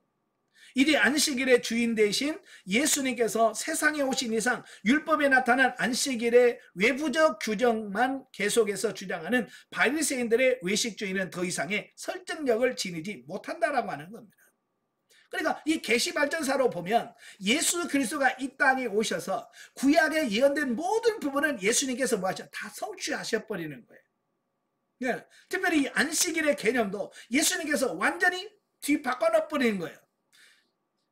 이리 안식일의 주인 대신 예수님께서 세상에 오신 이상 율법에 나타난 안식일의 외부적 규정만 계속해서 주장하는 바리새인들의 외식주의는 더 이상의 설득력을 지니지 못한다라고 하는 겁니다. 그러니까 이 계시발전사로 보면 예수 그리스도가 이 땅에 오셔서 구약에 예언된 모든 부분은 예수님께서 뭐하셔? 다 성취하셔버리는 거예요. 네. 특별히 이 안식일의 개념도 예수님께서 완전히 뒤바꿔놔버리는 거예요.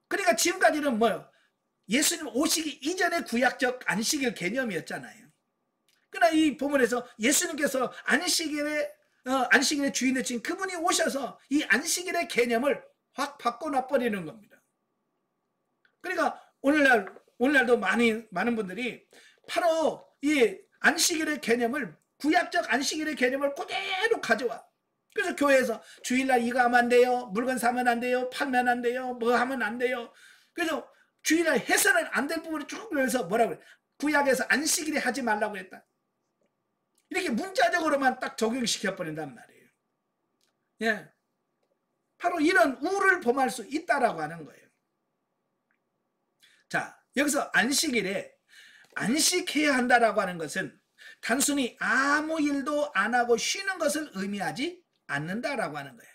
그러니까 지금까지는 뭐예요? 예수님 오시기 이전의 구약적 안식일 개념이었잖아요. 그러나 이 본문에서 예수님께서 안식일의 주인 되신 그분이 오셔서 이 안식일의 개념을 확 바꿔놔버리는 겁니다. 그러니까 오늘날도 많은 분들이 바로 이 안식일의 개념을 구약적 안식일의 개념을 그대로 가져와. 그래서 교회에서 주일날 이거 하면 안 돼요. 물건 사면 안 돼요. 팔면 안 돼요. 뭐 하면 안 돼요. 그래서 주일날 해서는 안 될 부분을 쭉 그래서 뭐라고 그래? 구약에서 안식일에 하지 말라고 했다. 이렇게 문자적으로만 딱 적용시켜버린단 말이에요. 예. 바로 이런 우를 범할 수 있다라고 하는 거예요. 자, 여기서 안식일에 안식해야 한다라고 하는 것은 단순히 아무 일도 안 하고 쉬는 것을 의미하지 않는다라고 하는 거예요.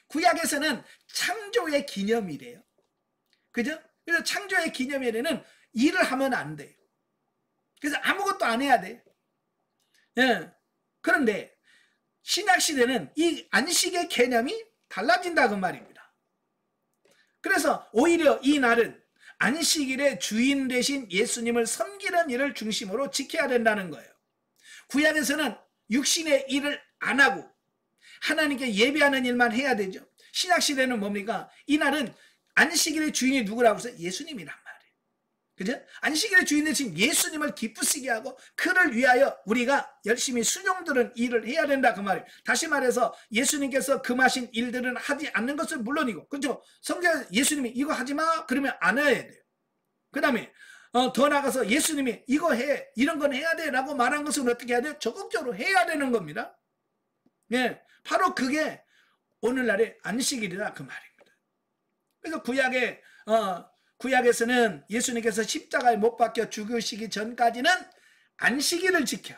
구약에서는 창조의 기념일이에요. 그죠? 그래서 창조의 기념일에는 일을 하면 안 돼요. 그래서 아무것도 안 해야 돼요. 예. 그런데 신약시대는 이 안식의 개념이 달라진다 그 말입니다. 그래서 오히려 이 날은 안식일의 주인 되신 예수님을 섬기는 일을 중심으로 지켜야 된다는 거예요. 구약에서는 육신의 일을 안 하고 하나님께 예배하는 일만 해야 되죠. 신약시대는 뭡니까? 이 날은 안식일의 주인이 누구라고 해서 예수님이란 말이에요. 그죠? 안식일의 주인 되신 예수님을 기쁘시게 하고 그를 위하여 우리가 열심히 순종들은 일을 해야 된다 그 말이에요. 다시 말해서 예수님께서 금하신 일들은 하지 않는 것은 물론이고, 그렇죠? 성경 예수님이 이거 하지 마 그러면 안 해야 돼요. 그 다음에 더 나가서 예수님이 이거 해 이런 건 해야 돼 라고 말한 것은 어떻게 해야 돼요? 적극적으로 해야 되는 겁니다. 예, 바로 그게 오늘날의 안식일이다 그 말입니다. 그래서 구약에서는 예수님께서 십자가에 못 박혀 죽으시기 전까지는 안식일을 지켜.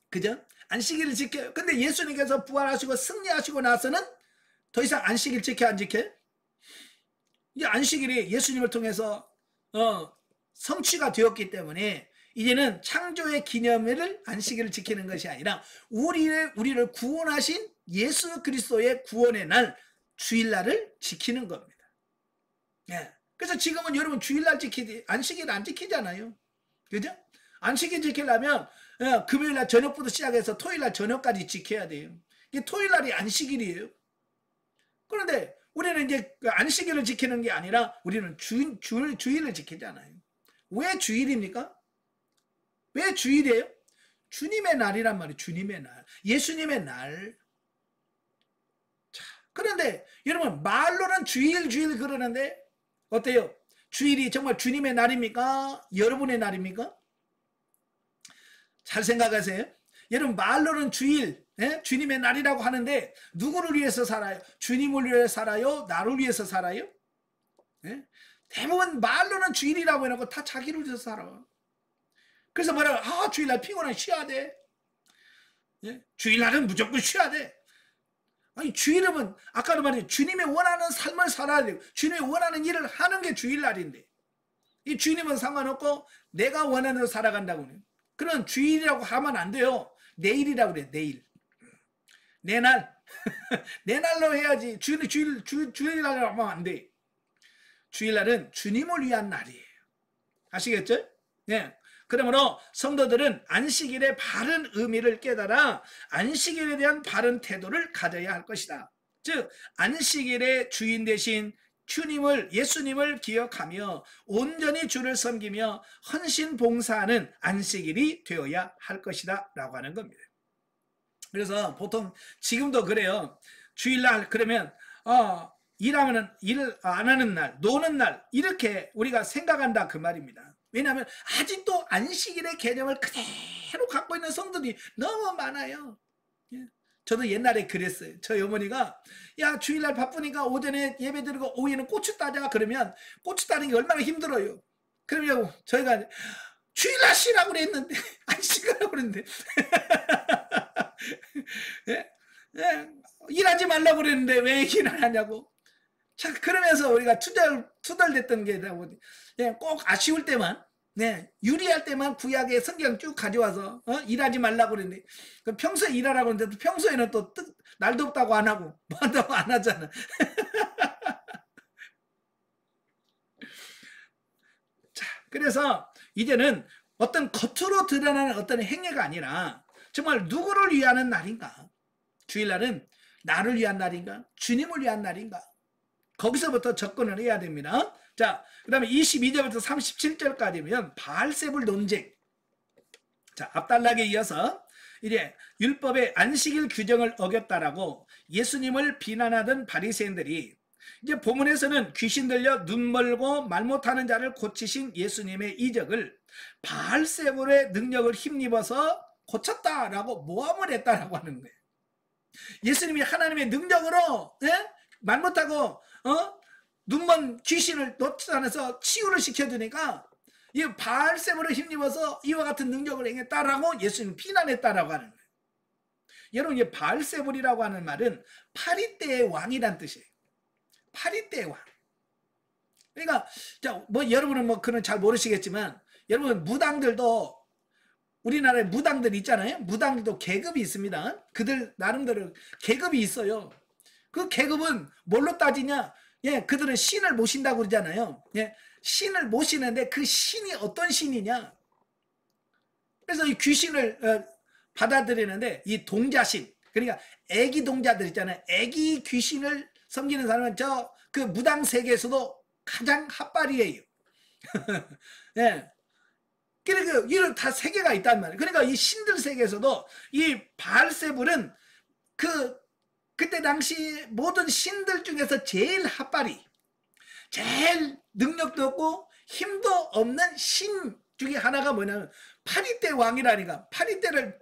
그죠? 안식일을 지켜요. 근데 예수님께서 부활하시고 승리하시고 나서는 더 이상 안식일 지켜 안 지켜요? 이 안식일이 예수님을 통해서 성취가 되었기 때문에 이제는 창조의 기념일을 안식일을 지키는 것이 아니라 우리를 구원하신 예수 그리스도의 구원의 날 주일날을 지키는 겁니다. 예. 그래서 지금은 여러분 주일날 안식일 안 지키잖아요. 그죠? 안식일 지키려면 금요일날 저녁부터 시작해서 토요일날 저녁까지 지켜야 돼요. 이게 토요일날이 안식일이에요. 그런데 우리는 이제 안식일을 지키는 게 아니라 우리는 주일을 지키잖아요. 왜 주일입니까? 왜 주일이에요? 주님의 날이란 말이에요. 주님의 날. 예수님의 날. 자, 그런데 여러분 말로는 주일 그러는데 어때요? 주일이 정말 주님의 날입니까? 여러분의 날입니까? 잘 생각하세요. 여러분 말로는 주일, 주님의 날이라고 하는데 누구를 위해서 살아요? 주님을 위해서 살아요? 나를 위해서 살아요? 대부분 말로는 주일이라고 해놓고 다 자기를 위해서 살아. 그래서 뭐라고? 주일날 피곤해 쉬어야 돼. 주일날은 무조건 쉬어야 돼. 아니 주일은 아까도 말했죠. 주님이 원하는 삶을 살아야 돼요. 주님이 원하는 일을 하는 게 주일날인데 이 주님은 상관없고 내가 원하는 대로 살아간다고 해요. 그런 주일이라고 하면 안 돼요. 내일이라고 그래. 내일. 내 날. 내 날로 해야지. 주일날이라고 하면 안 돼. 주일날은 주님을 위한 날이에요. 아시겠죠? 네. 그러므로 성도들은 안식일의 바른 의미를 깨달아 안식일에 대한 바른 태도를 가져야 할 것이다. 즉 안식일의 주인 대신 예수님을 기억하며 온전히 주를 섬기며 헌신 봉사하는 안식일이 되어야 할 것이다 라고 하는 겁니다. 그래서 보통 지금도 그래요. 주일날 그러면 일하면은 일 안 하는 날, 노는 날 이렇게 우리가 생각한다 그 말입니다. 왜냐하면 아직도 안식일의 개념을 그대로 갖고 있는 성도들이 너무 많아요. 저도 옛날에 그랬어요. 저희 어머니가 야 주일날 바쁘니까 오전에 예배 드리고 오후에는 고추 따자 그러면 고추 따는 게 얼마나 힘들어요. 그러면 저희가 주일날 쉬라고 그랬는데 안식이라고 그랬는데 일하지 말라고 그랬는데 왜 일을 하냐고. 자, 그러면서 우리가 투덜댔던 게 꼭 아쉬울 때만, 유리할 때만 구약의 성경 쭉 가져와서 일하지 말라고 그랬는데 평소에 일하라고 했는데 평소에는 또 날도 없다고 안 하고 뭐한다고 안 하잖아. 자, 그래서 이제는 어떤 겉으로 드러나는 어떤 행위가 아니라 정말 누구를 위하는 날인가? 주일날은 나를 위한 날인가? 주님을 위한 날인가? 거기서부터 접근을 해야 됩니다. 자, 그 다음에 22절부터 37절까지면 바알세불 논쟁. 자, 앞단락에 이어서 이제 율법의 안식일 규정을 어겼다라고 예수님을 비난하던 바리새인들이 이제 본문에서는 귀신 들려 눈 멀고 말 못하는 자를 고치신 예수님의 이적을 바알세불의 능력을 힘입어서 고쳤다라고 모함을 했다라고 하는 거예요. 예수님이 하나님의 능력으로 말 못하고 눈먼 귀신을 쫓아내서 치유를 시켜주니까 이 바알세불을 힘입어서 이와 같은 능력을 행했다라고 예수님 비난했다라고 하는 거예요. 여러분 이 바알세불이라고 하는 말은 파리떼의 왕이란 뜻이에요. 파리떼의 왕. 그러니까 여러분은 그는 잘 모르시겠지만 여러분 무당들도 우리나라에 무당들 있잖아요. 무당들도 계급이 있습니다. 그들 나름대로 계급이 있어요. 그 계급은 뭘로 따지냐? 그들은 신을 모신다고 그러잖아요. 신을 모시는데 그 신이 어떤 신이냐? 그래서 이 귀신을 받아들이는데 이 동자신, 그러니까 애기 동자들 있잖아요. 애기 귀신을 섬기는 사람은 그 무당 세계에서도 가장 핫발이에요. 그러니까 이런 다 세계가 있단 말이에요. 그러니까 이 신들 세계에서도 이 바알세불은 그때 당시 모든 신들 중에서 제일 핫발이, 제일 능력도 없고 힘도 없는 신 중에 하나가 뭐냐면 파리떼 왕이라니까. 파리떼를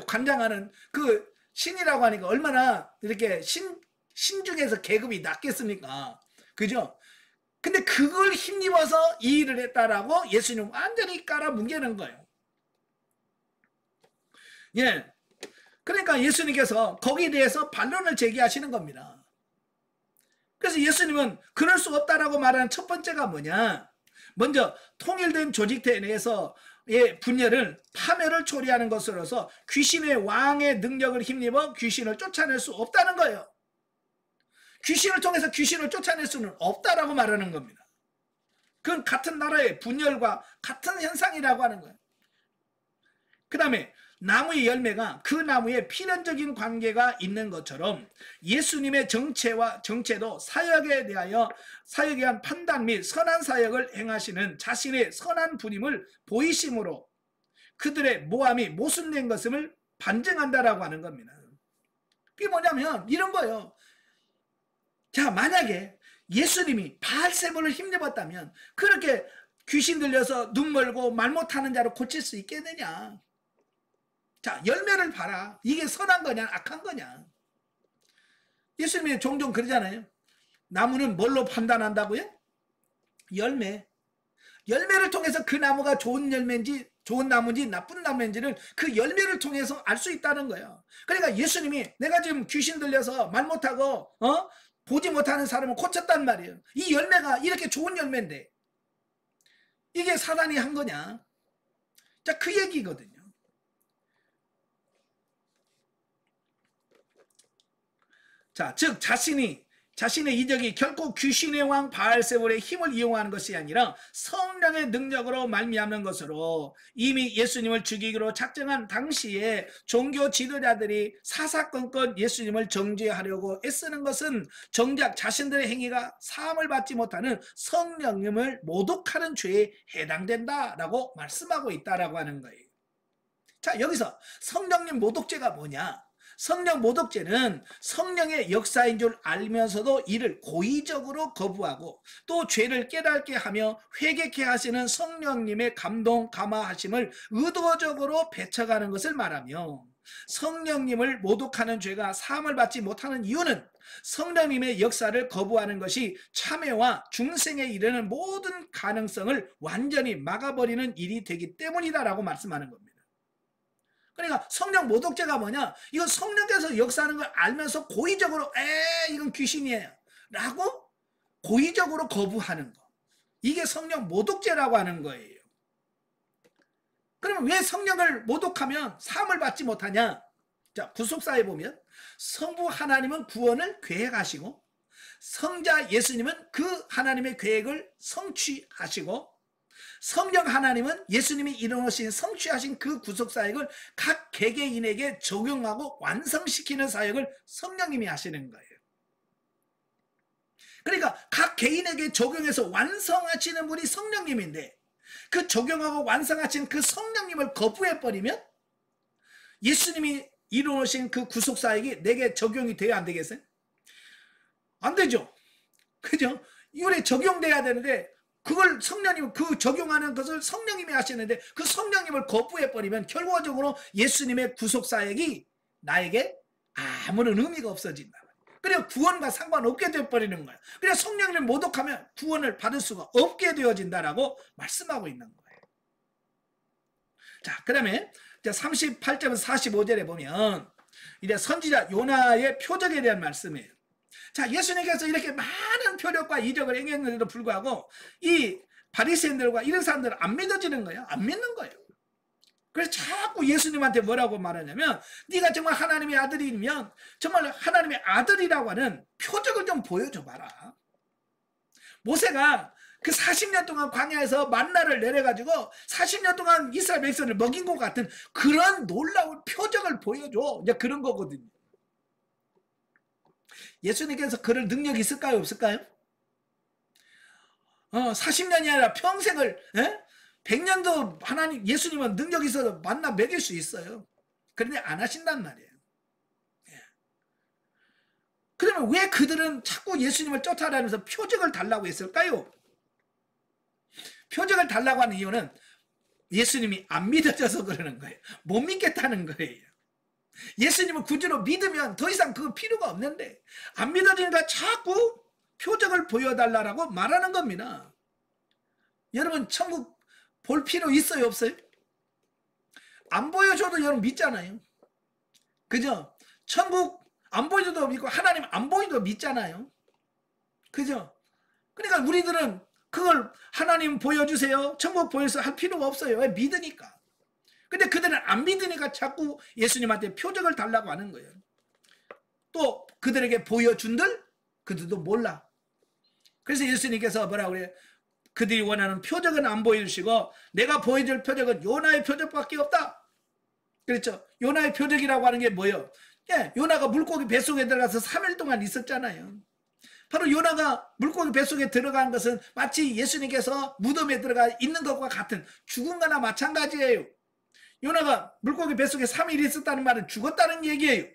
관장하는 그 신이라고 하니까 얼마나 이렇게 신 중에서 계급이 낮겠습니까? 그죠? 근데 그걸 힘입어서 이 일을 했다라고 예수님 완전히 깔아뭉개는 거예요. 그러니까 예수님께서 거기에 대해서 반론을 제기하시는 겁니다. 그래서 예수님은 그럴 수 없다라고 말하는 첫 번째가 뭐냐? 먼저 통일된 조직체 내에서의 분열을 파멸을 초래하는 것으로서 귀신의 왕의 능력을 힘입어 귀신을 쫓아낼 수 없다는 거예요. 귀신을 통해서 귀신을 쫓아낼 수는 없다라고 말하는 겁니다. 그건 같은 나라의 분열과 같은 현상이라고 하는 거예요. 그 다음에 나무의 열매가 그 나무에 필연적인 관계가 있는 것처럼 예수님의 정체도 사역에 대한 판단 및 선한 사역을 행하시는 자신의 선한 분임을 보이심으로 그들의 모함이 모순된 것을 반증한다라고 하는 겁니다. 그게 뭐냐면 이런 거예요. 자, 만약에 예수님이 바알세불을 힘입었다면 그렇게 귀신 들려서 눈 멀고 말 못하는 자로 고칠 수 있겠느냐? 자, 열매를 봐라. 이게 선한 거냐 악한 거냐? 예수님이 종종 그러잖아요. 나무는 뭘로 판단한다고요? 열매를 통해서 그 나무가 좋은 열매인지 좋은 나무인지 나쁜 나무인지를 그 열매를 통해서 알 수 있다는 거예요. 그러니까 예수님이 내가 지금 귀신 들려서 말 못하고 보지 못하는 사람을 고쳤단 말이에요. 이 열매가 이렇게 좋은 열매인데 이게 사단이 한 거냐? 자, 그 얘기거든요. 자, 즉 자신의 이적이 결코 귀신의 왕 바알세불의 힘을 이용하는 것이 아니라 성령의 능력으로 말미암는 것으로 이미 예수님을 죽이기로 작정한 당시에 종교 지도자들이 사사건건 예수님을 정죄하려고 애쓰는 것은 정작 자신들의 행위가 사함을 받지 못하는 성령님을 모독하는 죄에 해당된다라고 말씀하고 있다라고 하는 거예요. 자, 여기서 성령님 모독죄가 뭐냐? 성령 모독죄는 성령의 역사인 줄 알면서도 이를 고의적으로 거부하고 또 죄를 깨닫게 하며 회개케 하시는 성령님의 감동 감화하심을 의도적으로 배척하는 것을 말하며 성령님을 모독하는 죄가 사함을 받지 못하는 이유는 성령님의 역사를 거부하는 것이 참회와 중생에 이르는 모든 가능성을 완전히 막아버리는 일이 되기 때문이다라고 말씀하는 겁니다. 그러니까 성령 모독죄가 뭐냐? 이건 성령께서 역사하는 걸 알면서 고의적으로 이건 귀신이에요 라고 고의적으로 거부하는 거. 이게 성령 모독죄라고 하는 거예요. 그러면 왜 성령을 모독하면 사함을 받지 못하냐? 자, 구속사에 보면 성부 하나님은 구원을 계획하시고 성자 예수님은 그 하나님의 계획을 성취하시고 성령 하나님은 예수님이 이루어신 성취하신 그 구속사역을 각 개개인에게 적용하고 완성시키는 사역을 성령님이 하시는 거예요. 그러니까 각 개인에게 적용해서 완성하시는 분이 성령님인데 그 적용하고 완성하신 그 성령님을 거부해버리면 예수님이 이루어신 그 구속사역이 내게 적용이 돼야 안 되겠어요? 안 되죠. 그죠? 이거에 적용돼야 되는데 그걸 성령님 그 적용하는 것을 성령님이 하시는데 그 성령님을 거부해버리면 결과적으로 예수님의 구속사역이 나에게 아무런 의미가 없어진다. 그래서 구원과 상관없게 되어버리는 거야. 그래서 성령님을 모독하면 구원을 받을 수가 없게 되어진다라고 말씀하고 있는 거예요. 자, 그 다음에 38절에서 45절에 보면 이제 선지자 요나의 표적에 대한 말씀이에요. 자, 예수님께서 이렇게 많은 표적과 이적을 행했는데도 불구하고 이 바리새인들과 이런 사람들은 안 믿어지는 거예요. 안 믿는 거예요. 그래서 자꾸 예수님한테 뭐라고 말하냐면 네가 정말 하나님의 아들이면 정말 하나님의 아들이라고 하는 표적을 좀 보여줘 봐라. 모세가 그 40년 동안 광야에서 만나를 내려가지고 40년 동안 이스라엘 백성을 먹인 것 같은 그런 놀라운 표적을 보여줘. 이제 그런 거거든요. 예수님께서 그럴 능력이 있을까요? 없을까요? 40년이 아니라 평생을 100년도 하나님 예수님은 능력이 있어서 만나 먹일 수 있어요. 그런데 안 하신단 말이에요. 그러면 왜 그들은 자꾸 예수님을 쫓아다니면서 표적을 달라고 했을까요? 표적을 달라고 하는 이유는 예수님이 안 믿어져서 그러는 거예요. 못 믿겠다는 거예요. 예수님을 구주로 믿으면 더 이상 그 필요가 없는데 안 믿어지니까 자꾸 표적을 보여달라고 말하는 겁니다. 여러분 천국 볼 필요 있어요 없어요? 안 보여줘도 여러분 믿잖아요. 그죠? 천국 안 보이도 믿고 하나님 안 보이도 믿잖아요. 그죠? 그러니까 우리들은 그걸 하나님 보여주세요, 천국 보여서 할 필요가 없어요. 왜? 믿으니까. 근데 그들은 안 믿으니까 자꾸 예수님한테 표적을 달라고 하는 거예요. 또 그들에게 보여준들 그들도 몰라. 그래서 예수님께서 뭐라고 그래요? 그들이 원하는 표적은 안 보여주시고 내가 보여줄 표적은 요나의 표적밖에 없다. 그렇죠? 요나의 표적이라고 하는 게 뭐예요? 예, 요나가 물고기 뱃속에 들어가서 3일 동안 있었잖아요. 바로 요나가 물고기 뱃속에 들어간 것은 마치 예수님께서 무덤에 들어가 있는 것과 같은, 죽은 거나 마찬가지예요. 요나가 물고기 뱃속에 3일 있었다는 말은 죽었다는 얘기예요.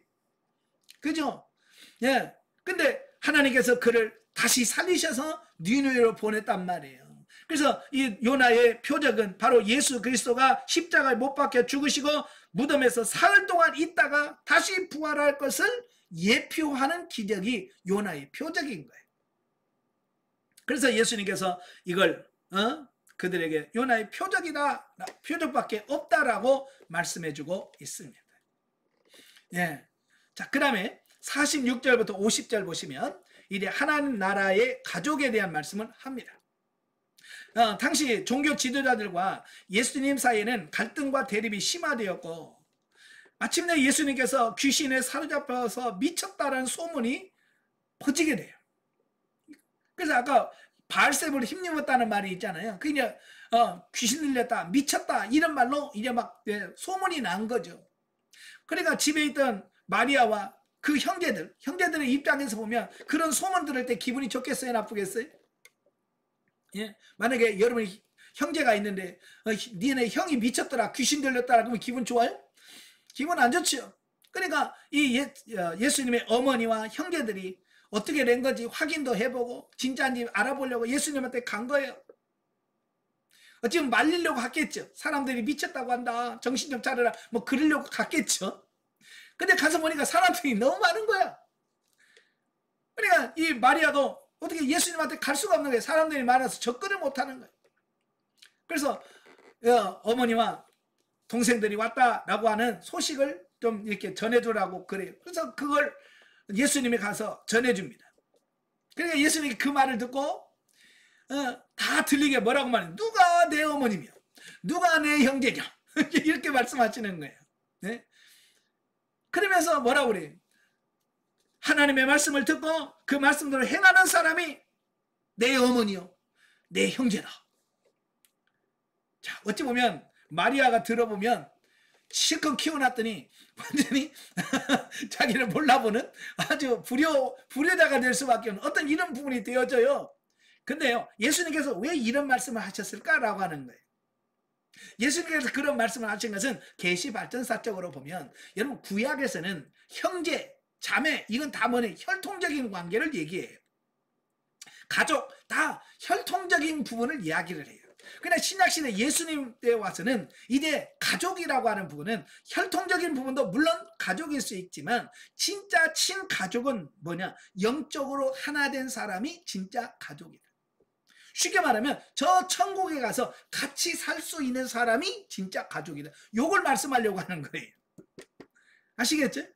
그죠? 예. 근데 하나님께서 그를 다시 살리셔서 니느웨로 보냈단 말이에요. 그래서 이 요나의 표적은 바로 예수 그리스도가 십자가에 못 박혀 죽으시고 무덤에서 사흘 동안 있다가 다시 부활할 것을 예표하는 기적이 요나의 표적인 거예요. 그래서 예수님께서 이걸 그들에게 요나의 표적이다, 표적밖에 없다라고 말씀해주고 있습니다. 예. 자, 그 다음에 46절부터 50절 보시면 이제 하나님 나라의 가족에 대한 말씀을 합니다. 당시 종교 지도자들과 예수님 사이에는 갈등과 대립이 심화되었고 마침내 예수님께서 귀신에 사로잡혀서 미쳤다라는 소문이 퍼지게 돼요. 그래서 아까 바알세불을 힘입었다는 말이 있잖아요. 그냥 귀신 들렸다, 미쳤다 이런 말로 이제 막 소문이 난 거죠. 그러니까 집에 있던 마리아와 그 형제들의 입장에서 보면 그런 소문 들을 때 기분이 좋겠어요, 나쁘겠어요? 예? 만약에 여러분이 형제가 있는데 니네 형이 미쳤더라, 귀신 들렸더라 그러면 기분 좋아요? 기분 안 좋죠. 그러니까 이 예수님의 어머니와 형제들이 어떻게 된 건지 확인도 해보고 진짜인지 알아보려고 예수님한테 간 거예요. 어찌면 말리려고 갔겠죠. 사람들이 미쳤다고 한다, 정신 좀 차려라, 뭐 그러려고 갔겠죠. 근데 가서 보니까 사람들이 너무 많은 거야. 그러니까 이 마리아도 어떻게 예수님한테 갈 수가 없는 거예요. 사람들이 많아서 접근을 못하는 거예요. 그래서 어머니와 동생들이 왔다라고 하는 소식을 좀 이렇게 전해주라고 그래요. 그래서 그걸 예수님이 가서 전해줍니다. 그러니까 예수님이 그 말을 듣고 다 들리게 뭐라고 말해요? 누가 내 어머니며 누가 내 형제냐 이렇게 말씀하시는 거예요. 네? 그러면서 뭐라고 그래요? 하나님의 말씀을 듣고 그 말씀대로 행하는 사람이 내 어머니요 내 형제다. 자, 어찌 보면 마리아가 들어보면 실컷 키워놨더니 완전히 자기를 몰라보는 아주 불효자가 될 수밖에 없는 어떤 이런 부분이 되어져요. 근데요, 예수님께서 왜 이런 말씀을 하셨을까라고 하는 거예요. 예수님께서 그런 말씀을 하신 것은 계시발전사적으로 보면 여러분 구약에서는 형제, 자매 이건 다 뭐냐 혈통적인 관계를 얘기해요. 가족 다 혈통적인 부분을 이야기를 해요. 그러나 신약시대 예수님 때 와서는 이제 가족이라고 하는 부분은 혈통적인 부분도 물론 가족일 수 있지만 진짜 친가족은 뭐냐, 영적으로 하나 된 사람이 진짜 가족이다. 쉽게 말하면 저 천국에 가서 같이 살 수 있는 사람이 진짜 가족이다. 요걸 말씀하려고 하는 거예요. 아시겠죠?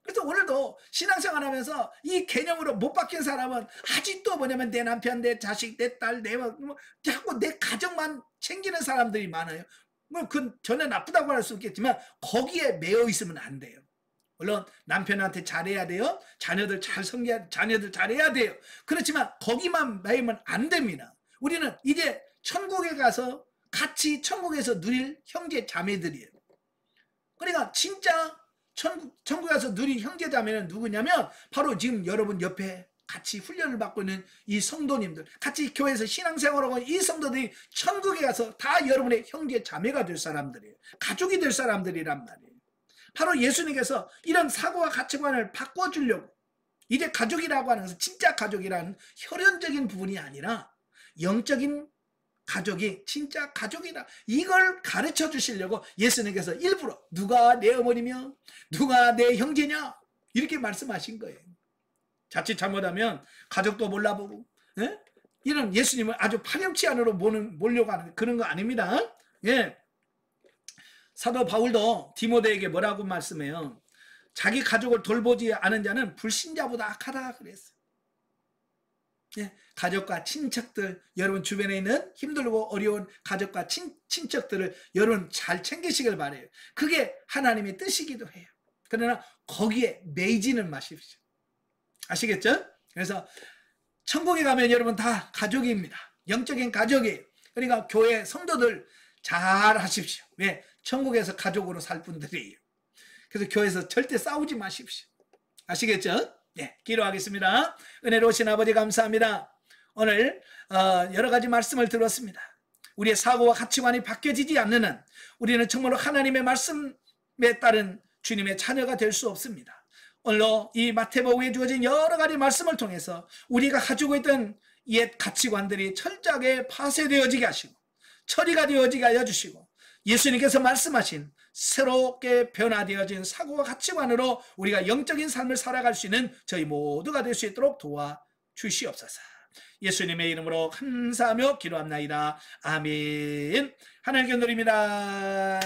그래서 오늘도 신앙생활 하면서 이 개념으로 못 바뀐 사람은 아직도 뭐냐면 내 남편, 내 자식, 내 딸, 자꾸 내 가정만 챙기는 사람들이 많아요. 뭐 그건 전혀 나쁘다고 할 수 없겠지만 거기에 매여 있으면 안 돼요. 물론 남편한테 잘해야 돼요. 자녀들 잘 섬겨야, 자녀들 잘해야 돼요. 그렇지만 거기만 매이면 안 됩니다. 우리는 이제 천국에 가서 같이 천국에서 누릴 형제 자매들이에요. 그러니까 진짜 천국에 가서 누린 형제 자매는 누구냐면 바로 지금 여러분 옆에 같이 훈련을 받고 있는 이 성도님들, 같이 교회에서 신앙생활하고 있는 이 성도들이 천국에 가서 다 여러분의 형제 자매가 될 사람들이에요. 가족이 될 사람들이란 말이에요. 바로 예수님께서 이런 사고와 가치관을 바꿔주려고 이제 가족이라고 하는 것은 진짜 가족이라는 혈연적인 부분이 아니라 영적인 가족이 진짜 가족이다, 이걸 가르쳐 주시려고 예수님께서 일부러 누가 내 어머니며 누가 내 형제냐 이렇게 말씀하신 거예요. 자칫 잘못하면 가족도 몰라보고 이런 예수님을 아주 파렴치 안으로 몰려고 하는 그런 거 아닙니다. 예. 사도 바울도 디모데에게 뭐라고 말씀해요? 자기 가족을 돌보지 않은 자는 불신자보다 악하다 그랬어요. 예, 가족과 친척들, 여러분 주변에 있는 힘들고 어려운 가족과 친척들을 여러분 잘 챙기시길 바래요. 그게 하나님의 뜻이기도 해요. 그러나 거기에 매이지는 마십시오. 아시겠죠? 그래서 천국에 가면 여러분 다 가족입니다. 영적인 가족이에요. 그러니까 교회 성도들 잘 하십시오. 왜? 천국에서 가족으로 살 분들이에요. 그래서 교회에서 절대 싸우지 마십시오. 아시겠죠? 네, 기도하겠습니다. 은혜로우신 아버지 감사합니다. 오늘 여러 가지 말씀을 들었습니다. 우리의 사고와 가치관이 바뀌어지지 않는 한 우리는 정말로 하나님의 말씀에 따른 주님의 자녀가 될 수 없습니다. 오늘로 이 마태복음에 주어진 여러 가지 말씀을 통해서 우리가 가지고 있던 옛 가치관들이 철저하게 파쇄되어지게 하시고 처리가 되어지게 하여 주시고 예수님께서 말씀하신 새롭게 변화되어진 사고와 가치관으로 우리가 영적인 삶을 살아갈 수 있는 저희 모두가 될 수 있도록 도와주시옵소서. 예수님의 이름으로 감사하며 기도합나이다. 아멘. 하나님께 드립니다.